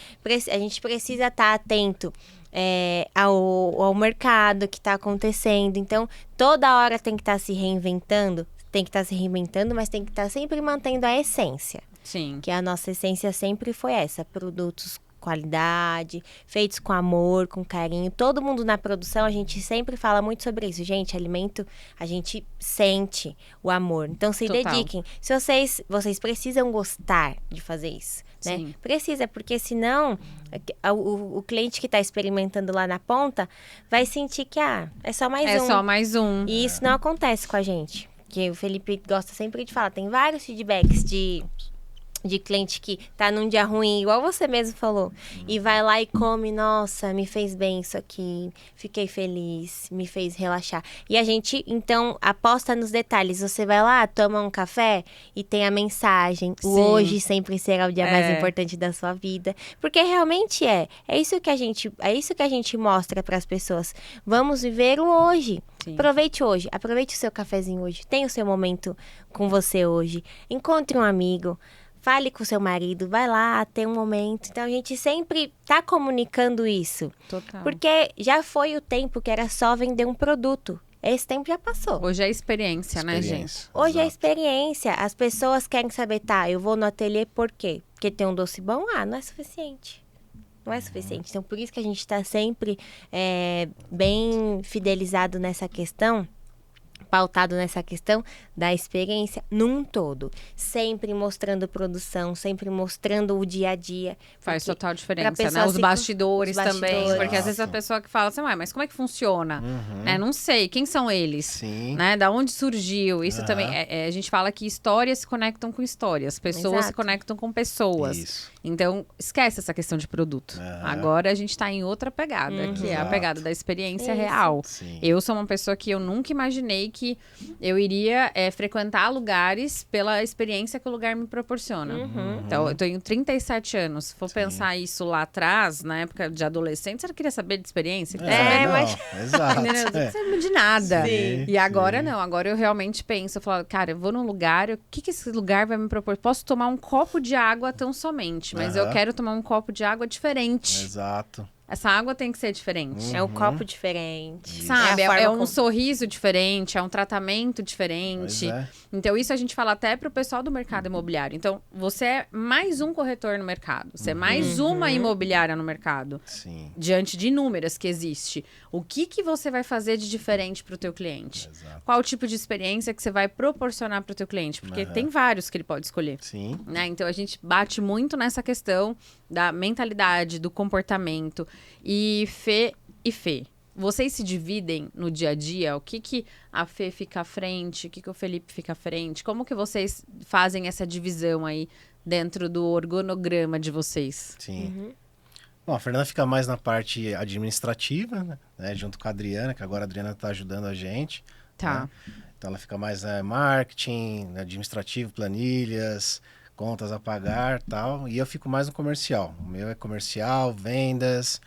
A gente precisa estar atento ao mercado que tá acontecendo. Então, toda hora tem que estar se reinventando. Tem que estar se reinventando, mas tem que estar sempre mantendo a essência. Sim. Que a nossa essência sempre foi essa. Produtos qualidade, feitos com amor, com carinho. Todo mundo na produção, a gente sempre fala muito sobre isso. Gente, alimento, a gente sente o amor. Então, se Total. dediquem. Se vocês precisam gostar de fazer isso, né? Sim. Precisa, porque senão o cliente que está experimentando lá na ponta vai sentir que, é só mais É um. só mais um. E isso não acontece com a gente. Porque o Felipe gosta sempre de falar. Tem vários feedbacks de cliente que tá num dia ruim, igual você mesmo falou, e vai lá e come, nossa, me fez bem isso aqui, fiquei feliz, me fez relaxar. E a gente, então, aposta nos detalhes. Você vai lá, toma um café e tem a mensagem, o Sim. hoje sempre será o dia mais É. importante da sua vida. Porque realmente é isso que a gente mostra para as pessoas. Vamos viver o hoje. Sim. Aproveite o seu cafezinho hoje, tenha o seu momento com você hoje, encontre um amigo, fale com seu marido, vai lá, tem um momento. Então, a gente sempre tá comunicando isso. Total. Porque já foi o tempo que era só vender um produto. Esse tempo já passou. Hoje é experiência, né, gente? Hoje é Exato. experiência. As pessoas querem saber, eu vou no ateliê por quê? Porque tem um doce bom? Não é suficiente. Não é suficiente. Então, por isso que a gente está sempre bem fidelizado nessa questão, pautado nessa questão da experiência num todo. Sempre mostrando produção, sempre mostrando o dia a dia. Faz Porque total diferença, pra pessoa né? Os se- bastidores os também. bastidores. Porque às vezes a Exato. pessoa que fala assim, mas como é que funciona? Né? Não sei, quem são eles? Sim. Né? Da onde surgiu? Isso Aham. também, a gente fala que histórias se conectam com histórias, pessoas se Exato. conectam com pessoas. Isso. Então, esquece essa questão de produto. Aham. Agora a gente tá em outra pegada, que é a Exato. pegada da experiência Isso. real. Sim. Eu sou uma pessoa que eu nunca imaginei que eu iria frequentar lugares pela experiência que o lugar me proporciona. Então, eu tenho 37 anos. Se for pensar isso lá atrás, na época de adolescente, você não queria saber de experiência? Você queria saber não, mas- Exato. Entendeu? Não É. sabe de nada. Sim, E agora sim. não, agora eu realmente penso, eu falo, cara, eu vou num lugar, o que esse lugar vai me propor? Posso tomar um copo de água tão somente, mas eu Aham. quero tomar um copo de água diferente. Exato. Essa água tem que ser diferente. É um copo diferente. Sabe? É a forma É um como- sorriso diferente, é um tratamento diferente. Pois é. Então, isso a gente fala até pro pessoal do mercado imobiliário. Então, você é mais um corretor no mercado. Você é mais uma imobiliária no mercado. Sim. Diante de inúmeras que existe. O que você vai fazer de diferente pro teu cliente? Exato. Qual o tipo de experiência que você vai proporcionar pro teu cliente? Porque Aham. tem vários que ele pode escolher. Sim. Né? Então, a gente bate muito nessa questão da mentalidade, do comportamento. E Fê, vocês se dividem no dia a dia? O que a Fê fica à frente? O que o Felipe fica à frente? Como que vocês fazem essa divisão aí dentro do organograma de vocês? Sim. Bom, a Fernanda fica mais na parte administrativa, né? Junto com a Adriana, que agora a Adriana está ajudando a gente. Tá. Né? Então ela fica mais marketing, administrativo, planilhas, contas a pagar e tal. E eu fico mais no comercial. O meu é comercial, vendas,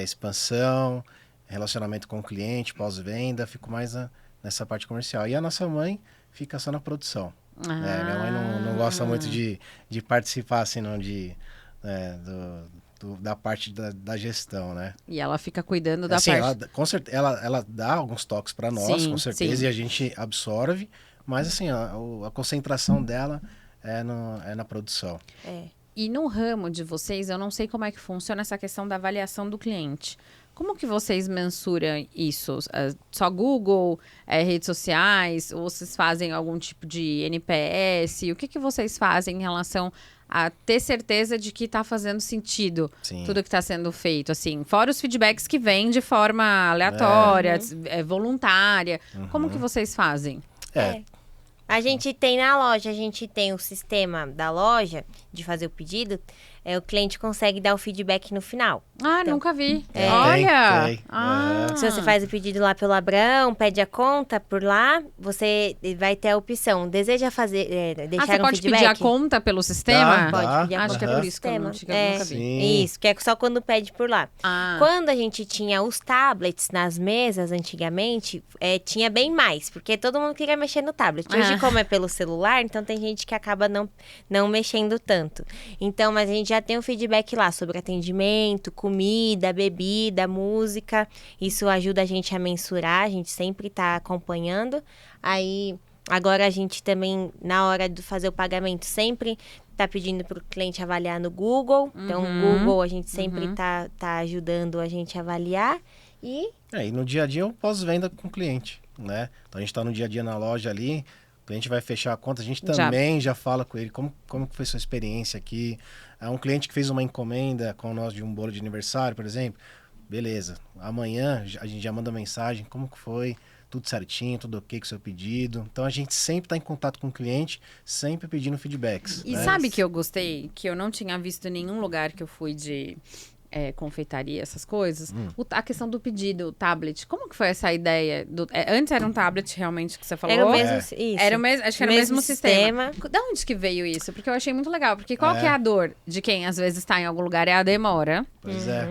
expansão, relacionamento com o cliente, pós-venda. Fico mais nessa parte comercial. E a nossa mãe fica só na produção. Minha mãe não gosta muito de participar, assim, não, da parte da gestão, né? E ela fica cuidando da Assim, parte... ela dá alguns toques para nós, Sim, com certeza, sim. e a gente absorve, mas assim, a concentração dela é na produção. E no ramo de vocês, eu não sei como é que funciona essa questão da avaliação do cliente. Como que vocês mensuram isso? Só Google, redes sociais? Ou vocês fazem algum tipo de NPS? O que vocês fazem em relação a ter certeza de que está fazendo sentido Sim. tudo que está sendo feito? Assim, fora os feedbacks que vêm de forma aleatória, voluntária. Como que vocês fazem? A gente tem na loja, a gente tem o sistema da loja de fazer o pedido. o cliente consegue dar o feedback no final. Ah, Então, nunca vi. É. Olha! Tem. Ah. Se você faz o pedido lá pelo Abrão, pede a conta por lá, você vai ter a opção. Deseja fazer, deixar você um pode feedback? pedir a conta pelo sistema? Dá. Pode pedir a Acho conta que é pelo por isso que eu sistema. nunca vi. Sim. Isso, que é só quando pede por lá. Ah. Quando a gente tinha os tablets nas mesas antigamente, tinha bem mais, porque todo mundo queria mexer no tablet. Hoje, como é pelo celular, então tem gente que acaba não mexendo tanto. Então, mas a gente já tem um feedback lá sobre atendimento, comida, bebida, música. Isso ajuda a gente a mensurar, a gente sempre tá acompanhando. Aí, agora a gente também, na hora de fazer o pagamento, sempre tá pedindo para o cliente avaliar no Google. Então, o Google a gente sempre tá ajudando a gente a avaliar. E E no dia a dia eu pós-venda com o cliente, né? Então a gente está no dia a dia na loja ali, o cliente vai fechar a conta, a gente também já fala com ele como que foi sua experiência aqui. É um cliente que fez uma encomenda com nós de um bolo de aniversário, por exemplo. Beleza, amanhã a gente já manda mensagem, como que foi, tudo certinho, tudo ok com o seu pedido. Então a gente sempre está em contato com o cliente, sempre pedindo feedbacks. E né? sabe que eu gostei? Que eu não tinha visto em nenhum lugar que eu fui de confeitaria, essas coisas. A questão do pedido, o tablet. Como que foi essa ideia? Antes era um tablet realmente que você falou? era o mesmo, É. isso. Era o mesmo, acho que era o mesmo sistema. sistema. Da onde que veio isso? Porque eu achei muito legal. Porque qual que é a dor de quem às vezes está em algum lugar? É a demora. Pois é.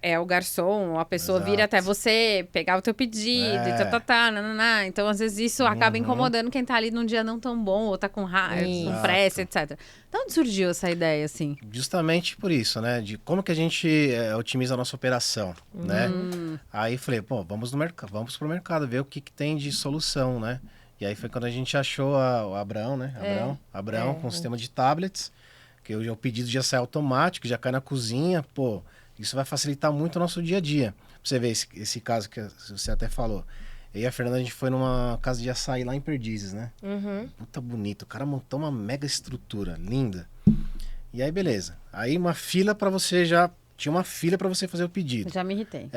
É o garçom, a pessoa Exato. vir até você, pegar o teu pedido e nananá. Então, às vezes, isso acaba incomodando quem tá ali num dia não tão bom, ou tá com raiva, com Exato. pressa, etc. De onde surgiu essa ideia, assim? Justamente por isso, né? De como que a gente otimiza a nossa operação, né? Aí falei, pô, vamos pro mercado, ver o que tem de solução, né? E aí foi quando a gente achou o Abrão, né? Abrão com o sistema de tablets, que o pedido já sai automático, já cai na cozinha, pô, isso vai facilitar muito o nosso dia a dia. Pra você ver esse caso que você até falou. Eu e a Fernanda, a gente foi numa casa de açaí lá em Perdizes, né? Puta bonito, o cara montou uma mega estrutura, linda. E aí, beleza. Aí tinha uma fila pra você fazer o pedido. Já me irritei.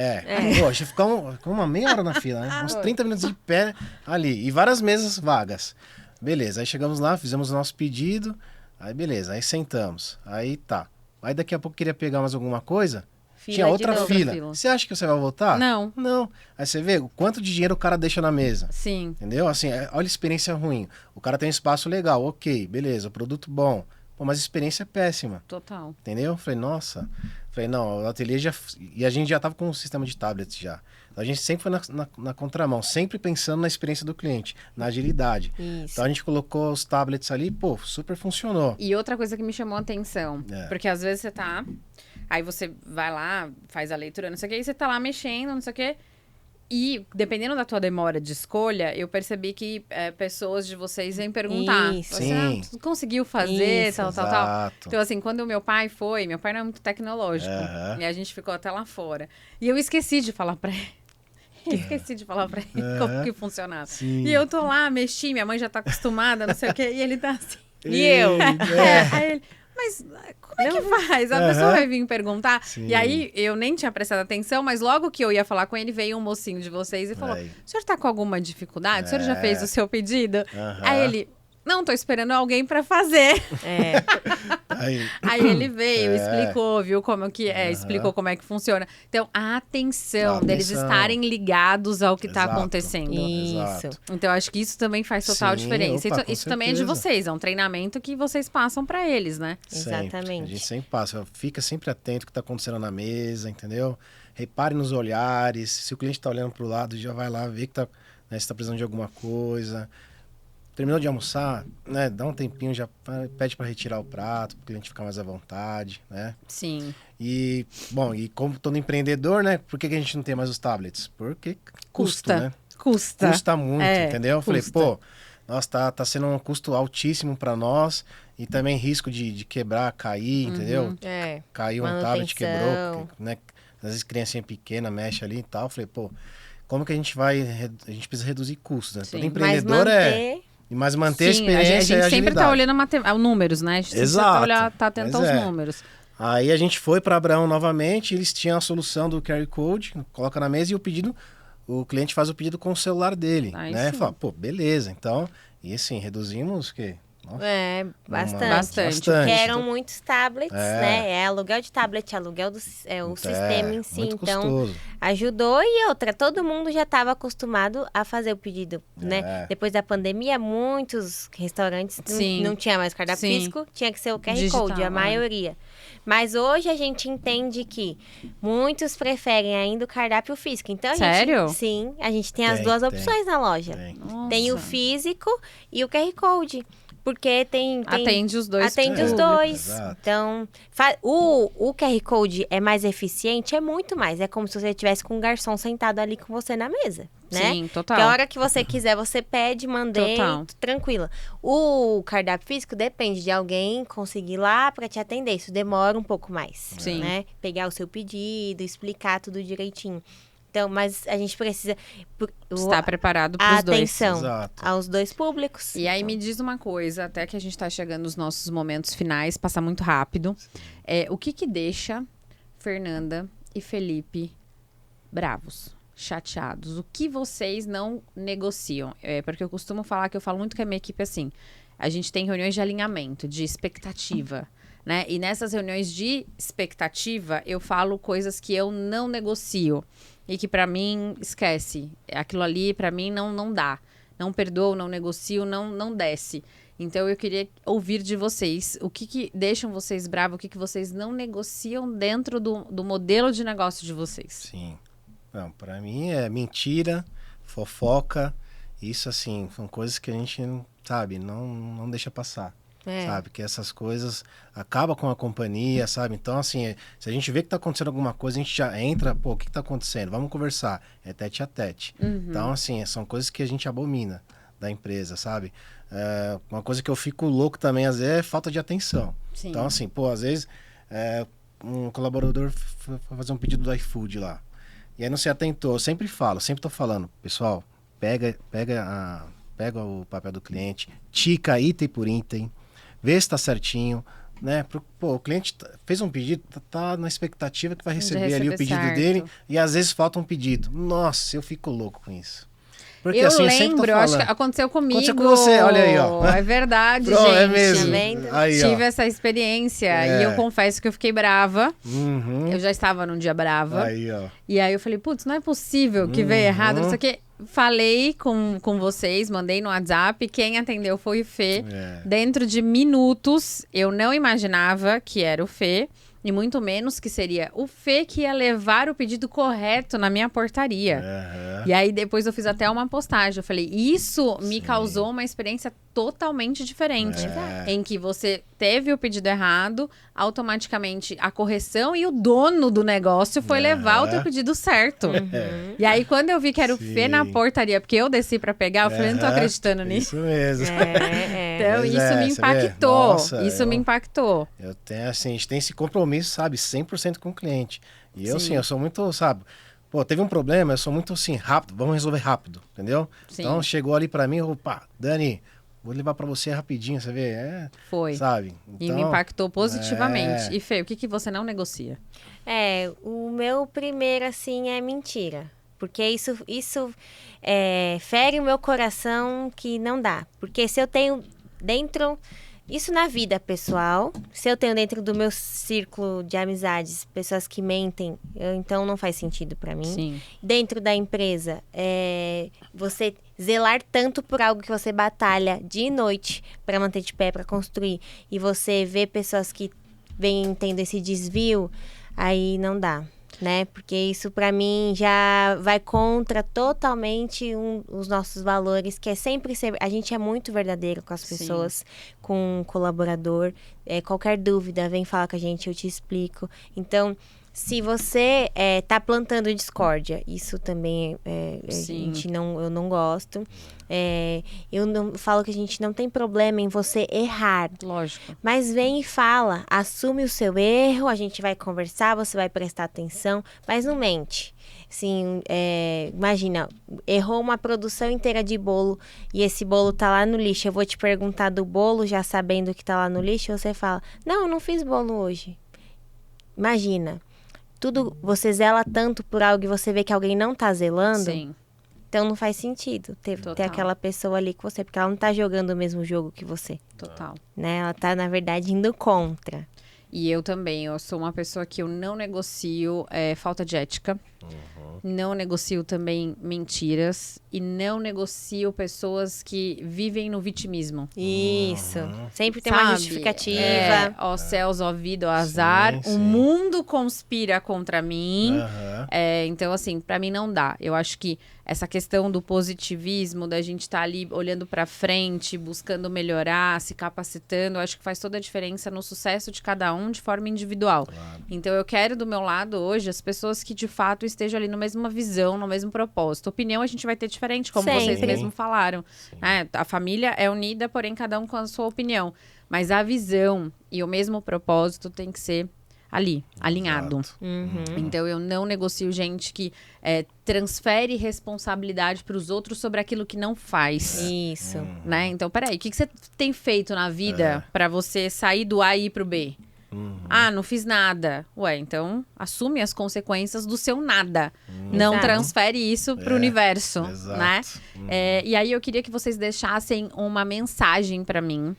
Pô, a gente ficou uma meia hora na fila, né? Uns 30 minutos de pé ali. E várias mesas vagas. Beleza, aí chegamos lá, fizemos o nosso pedido. Aí beleza, aí sentamos. Aí tá. Aí daqui a pouco queria pegar mais alguma coisa. Fila Tinha de outra novo. fila. Fila. Você acha que você vai voltar? Não. Não. Aí você vê o quanto de dinheiro o cara deixa na mesa. Sim. Entendeu? Assim, olha a experiência ruim. O cara tem um espaço legal, ok, beleza, produto bom. Pô, mas a experiência é péssima. Total. Entendeu? Falei, nossa. Falei, não, o ateliê já... E a gente já tava com um sistema de tablets já. A gente sempre foi na contramão, sempre pensando na experiência do cliente, na agilidade. Isso. Então a gente colocou os tablets ali, pô, super funcionou. E outra coisa que me chamou a atenção, porque às vezes você tá... Aí você vai lá, faz a leitura, não sei o que, e você tá lá mexendo, não sei o que. E, dependendo da tua demora de escolha, eu percebi que pessoas de vocês vêm perguntar. Isso. Você Sim. tu conseguiu fazer, Isso, tal. exato. Então, assim, quando o meu pai não é muito tecnológico. Aham. E a gente ficou até lá fora. E eu esqueci de falar pra ele. Esqueci de falar pra ele como que funcionava. Sim. E eu tô lá, mexi, minha mãe já tá acostumada, não sei o quê. E ele tá assim. E eu? Aí ele, mas como é que faz? A pessoa vai vir perguntar. Sim. E aí, eu nem tinha prestado atenção, mas logo que eu ia falar com ele, veio um mocinho de vocês e falou, Aí. o senhor tá com alguma dificuldade? O senhor já fez o seu pedido? Aham. Aí ele, não, tô esperando alguém pra fazer. Aí ele veio, explicou, viu como que explicou como é que funciona. Então, a atenção deles estarem ligados ao que tá Exato. acontecendo. Isso. Exato. Então, eu acho que isso também faz total Sim, diferença. opa, Isso, com isso também é de certeza. vocês, é um treinamento que vocês passam pra eles, né? Sempre. Exatamente. A gente sempre passa. Fica sempre atento ao que está acontecendo na mesa, entendeu? Repare nos olhares. Se o cliente está olhando para o lado, já vai lá ver que tá, né, se está precisando de alguma coisa. Terminou de almoçar, né? Dá um tempinho, já pede para retirar o prato, para o cliente ficar mais à vontade, né? Sim. E, bom, e como todo empreendedor, né? Por que a gente não tem mais os tablets? Porque custo, né? Custa muito, entendeu? Eu falei, pô, nossa, tá sendo um custo altíssimo para nós e também risco de quebrar, cair, entendeu? Caiu um tablet, quebrou, né? Às vezes criancinha pequena mexe ali e tal. Eu falei, pô, como que a gente precisa reduzir custos, né? Sim. Todo empreendedor mas manter a experiência a gente e a sempre tá agilidade. olhando números, né? A gente Exato. sempre tá atento aos números. Aí a gente foi para Abraão novamente, eles tinham a solução do QR Code, coloca na mesa e o cliente faz o pedido com o celular dele, Aí né? sim. Fala, pô, beleza, então, e assim, reduzimos o quê? Nossa, Bastante. Bastante. Que eram muitos tablets, né? É aluguel de tablet, aluguel do o sistema em si. muito Então, custoso. ajudou. E outra, todo mundo já estava acostumado a fazer o pedido, né? Depois da pandemia, muitos restaurantes Sim. não tinha mais cardápio Sim. físico, tinha que ser o QR Digital, Code, a maioria. Mas hoje a gente entende que muitos preferem ainda o cardápio físico. Então, Sério? Sim, a gente tem as Tem, duas tem. opções na loja. Tem o Nossa. físico e o QR Code. Porque tem Atende os dois. atende os públicos. dois. Exato. Então, o QR Code é mais eficiente? É muito mais. É como se você estivesse com um garçom sentado ali com você na mesa, né? Sim, total. Que a hora que você quiser, você pede, mandei, Total. tranquila. O cardápio físico depende de alguém conseguir ir lá para te atender. Isso demora um pouco mais, Sim. né? Pegar o seu pedido, explicar tudo direitinho. Então, mas a gente precisa Está preparado para os dois. atenção Exato. aos dois públicos. E aí Então, me diz uma coisa, até que a gente tá chegando nos nossos momentos finais, passar muito rápido. O que deixa Fernanda e Felipe bravos, chateados? O que vocês não negociam? Porque eu costumo falar que eu falo muito com a minha equipe assim. A gente tem reuniões de alinhamento, de expectativa, né? E nessas reuniões de expectativa, eu falo coisas que eu não negocio. E que pra mim, esquece. Aquilo ali, pra mim, não dá. Não perdoo, não negocio, não desce. Então, eu queria ouvir de vocês. O que deixam vocês bravos? O que vocês não negociam dentro do modelo de negócio de vocês? Sim. Não, pra mim é mentira, fofoca. Isso, assim, são coisas que a gente, sabe, não deixa passar. Sabe, que essas coisas acabam com a companhia, sabe? Então, assim, se a gente vê que tá acontecendo alguma coisa, a gente já entra, pô, o que tá acontecendo? Vamos conversar. É tete a tete. Então, assim, são coisas que a gente abomina da empresa, sabe? Uma coisa que eu fico louco também, às vezes, é falta de atenção. Sim. Então, assim, pô, às vezes, um colaborador foi fazer um pedido do iFood lá. E aí não se atentou. Eu sempre tô falando, pessoal, pega o papel do cliente, tica item por item, vê se tá certinho, né? Pô, o cliente fez um pedido, tá na expectativa que vai receber ali o pedido certo. dele, e às vezes falta um pedido. Nossa, eu fico louco com isso. Porque Eu assim, sempre tô lembro, acho que falando. aconteceu comigo. Aconteceu com você, olha aí, ó. É verdade, Pronto, gente. é mesmo. Tá vendo? Aí, ó. Tive essa experiência e eu confesso que eu fiquei brava. Uhum. Eu já estava num dia brava. Aí, ó. E aí eu falei, putz, não é possível que veio errado, não sei o quê. Falei com vocês, mandei no WhatsApp, quem atendeu foi o Fê. Dentro de minutos, eu não imaginava que era o Fê. E muito menos que seria o Fê que ia levar o pedido correto na minha portaria. E aí depois eu fiz até uma postagem. Eu falei, isso me causou uma experiência totalmente diferente. Em que você teve o pedido errado, automaticamente a correção e o dono do negócio foi levar o teu pedido certo. E aí quando eu vi que era o Fê na portaria, porque eu desci pra pegar, eu falei, não tô acreditando nisso. Isso mesmo. Então Pois isso me você vê? impactou. Nossa, Isso me impactou. Eu tenho, assim, a gente tem esse compromisso, sabe, 100% com o cliente. E eu, Sim. assim, eu sou muito, sabe, pô, teve um problema, eu sou muito, assim, rápido, vamos resolver rápido, entendeu? Sim. Então, chegou ali pra mim, opa, Dani, vou levar pra você rapidinho, você vê? Foi. Sabe? E Então, me impactou positivamente. E Fê, o que você não negocia? O meu primeiro, assim, é mentira. Porque isso fere o meu coração que não dá. Porque se eu tenho dentro... Isso na vida pessoal, se eu tenho dentro do meu círculo de amizades pessoas que mentem, então não faz sentido pra mim. Sim. Dentro da empresa, você zelar tanto por algo que você batalha dia e noite pra manter de pé, pra construir, e você vê pessoas que vêm tendo esse desvio, aí não dá. Né? Porque isso pra mim já vai contra totalmente os nossos valores, que é sempre ser... A gente é muito verdadeiro com as pessoas, com o colaborador. Qualquer dúvida, vem falar com a gente, eu te explico. Então, se você tá plantando discórdia, isso também eu não gosto. Eu não falo que a gente não tem problema em você errar. Lógico. Mas vem e fala, assume o seu erro, a gente vai conversar, você vai prestar atenção, mas não mente. Assim, imagina, errou uma produção inteira de bolo e esse bolo tá lá no lixo. Eu vou te perguntar do bolo, já sabendo que tá lá no lixo, você fala, não, eu não fiz bolo hoje. Imagina, você zela tanto por algo e você vê que alguém não tá zelando. Sim. Então não faz sentido ter Total. aquela pessoa ali com você, porque ela não tá jogando o mesmo jogo que você, Total. né? Ela tá, na verdade, indo contra. E eu também, eu sou uma pessoa que eu não negocio falta de ética. Não negocio também mentiras. E não negocio pessoas que vivem no vitimismo. Isso. Sempre tem uma Sabe? justificativa. Ó céus, ó vida, ó azar. Sim, O sim. mundo conspira contra mim. Aham. Então, assim, pra mim não dá. Eu acho que essa questão do positivismo, da gente estar ali olhando pra frente, buscando melhorar, se capacitando, eu acho que faz toda a diferença no sucesso de cada um de forma individual. Claro. Então, eu quero do meu lado hoje as pessoas que de fato estejam ali na mesma visão, no mesmo propósito. Opinião a gente vai ter diferente, como vocês Sempre. mesmos falaram. Né? A família é unida, porém cada um com a sua opinião. Mas a visão e o mesmo propósito tem que ser ali, alinhado. Exato. Então, eu não negocio gente que transfere responsabilidade para os outros sobre aquilo que não faz. Isso. Né? Então, peraí, o que você tem feito na vida para você sair do A e ir pro B? Ah, não fiz nada. Ué, então assume as consequências do seu nada. Não Exato. transfere isso pro universo, Exato. né? E aí eu queria que vocês deixassem uma mensagem para mim.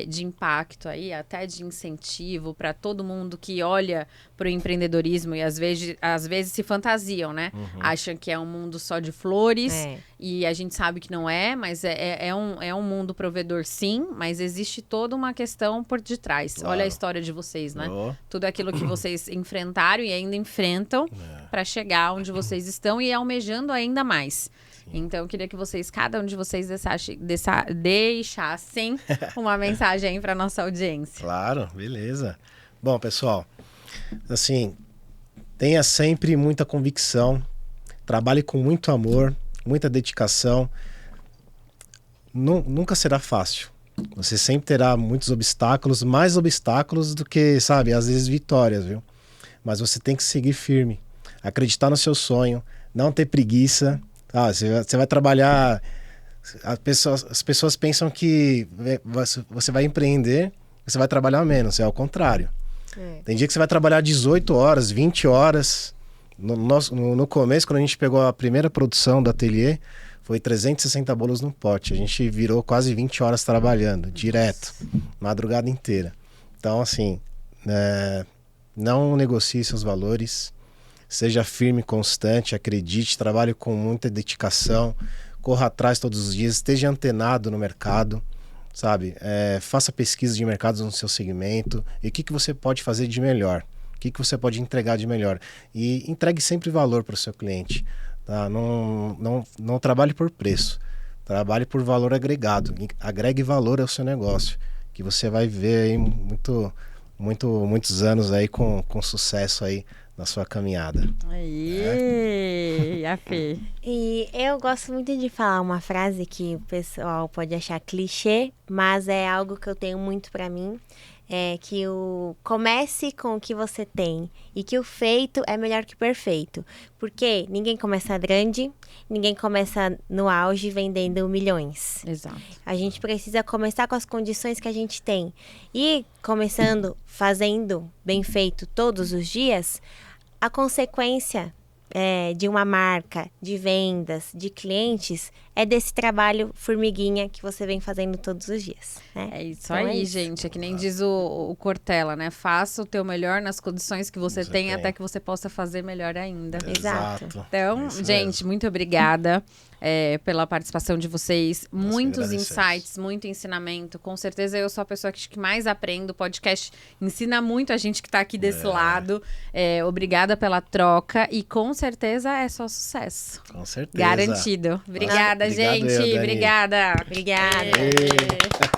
De impacto aí, até de incentivo para todo mundo que olha para o empreendedorismo e às vezes se fantasiam, né? Acham que é um mundo só de flores e a gente sabe que não é, mas é um mundo provedor sim, mas existe toda uma questão por detrás. Claro. Olha a história de vocês, né? Oh. Tudo aquilo que vocês enfrentaram e ainda enfrentam para chegar onde vocês estão e almejando ainda mais. Então, eu queria que vocês, cada um de vocês, deixassem uma mensagem aí para nossa audiência. Claro, beleza. Bom, pessoal, assim, tenha sempre muita convicção, trabalhe com muito amor, muita dedicação. Nunca será fácil. Você sempre terá muitos obstáculos, mais obstáculos do que, sabe, às vezes vitórias, viu? Mas você tem que seguir firme, acreditar no seu sonho, não ter preguiça. Você vai trabalhar. As pessoas pensam que você vai empreender, você vai trabalhar menos. É ao contrário. Tem dia que você vai trabalhar 18 horas, 20 horas. No começo, quando a gente pegou a primeira produção do ateliê, foi 360 bolos no pote. A gente virou quase 20 horas trabalhando, direto, madrugada inteira. Então, assim, não negocie seus valores. Seja firme, constante, acredite, trabalhe com muita dedicação, corra atrás todos os dias, esteja antenado no mercado, sabe? Faça pesquisa de mercados no seu segmento e o que você pode fazer de melhor, o que você pode entregar de melhor. E entregue sempre valor para o seu cliente. Tá? Não trabalhe por preço, trabalhe por valor agregado, agregue valor ao seu negócio, que você vai ver aí muitos anos aí com sucesso aí na sua caminhada. Aí, a Fê. E eu gosto muito de falar uma frase que o pessoal pode achar clichê, mas é algo que eu tenho muito pra mim. É que comece com o que você tem e que o feito é melhor que o perfeito. Porque ninguém começa grande, ninguém começa no auge vendendo milhões. Exato. A gente precisa começar com as condições que a gente tem. E começando, fazendo bem feito todos os dias, a consequência de uma marca, de vendas, de clientes, é desse trabalho formiguinha que você vem fazendo todos os dias. Né? É isso Então aí, é isso. gente. É que nem diz o Cortella, né? Faça o teu melhor nas condições que você tem, até que você possa fazer melhor ainda. Exato. Então, Isso gente, mesmo. muito obrigada pela participação de vocês. Nós que Muitos agradecemos. insights, muito ensinamento. Com certeza eu sou a pessoa que mais aprendo. O podcast ensina muito a gente que está aqui desse lado. Obrigada pela troca e com certeza é só sucesso. Com certeza. Garantido. Obrigada, Obrigado gente. eu, Dani. Obrigada. Obrigada. Ei.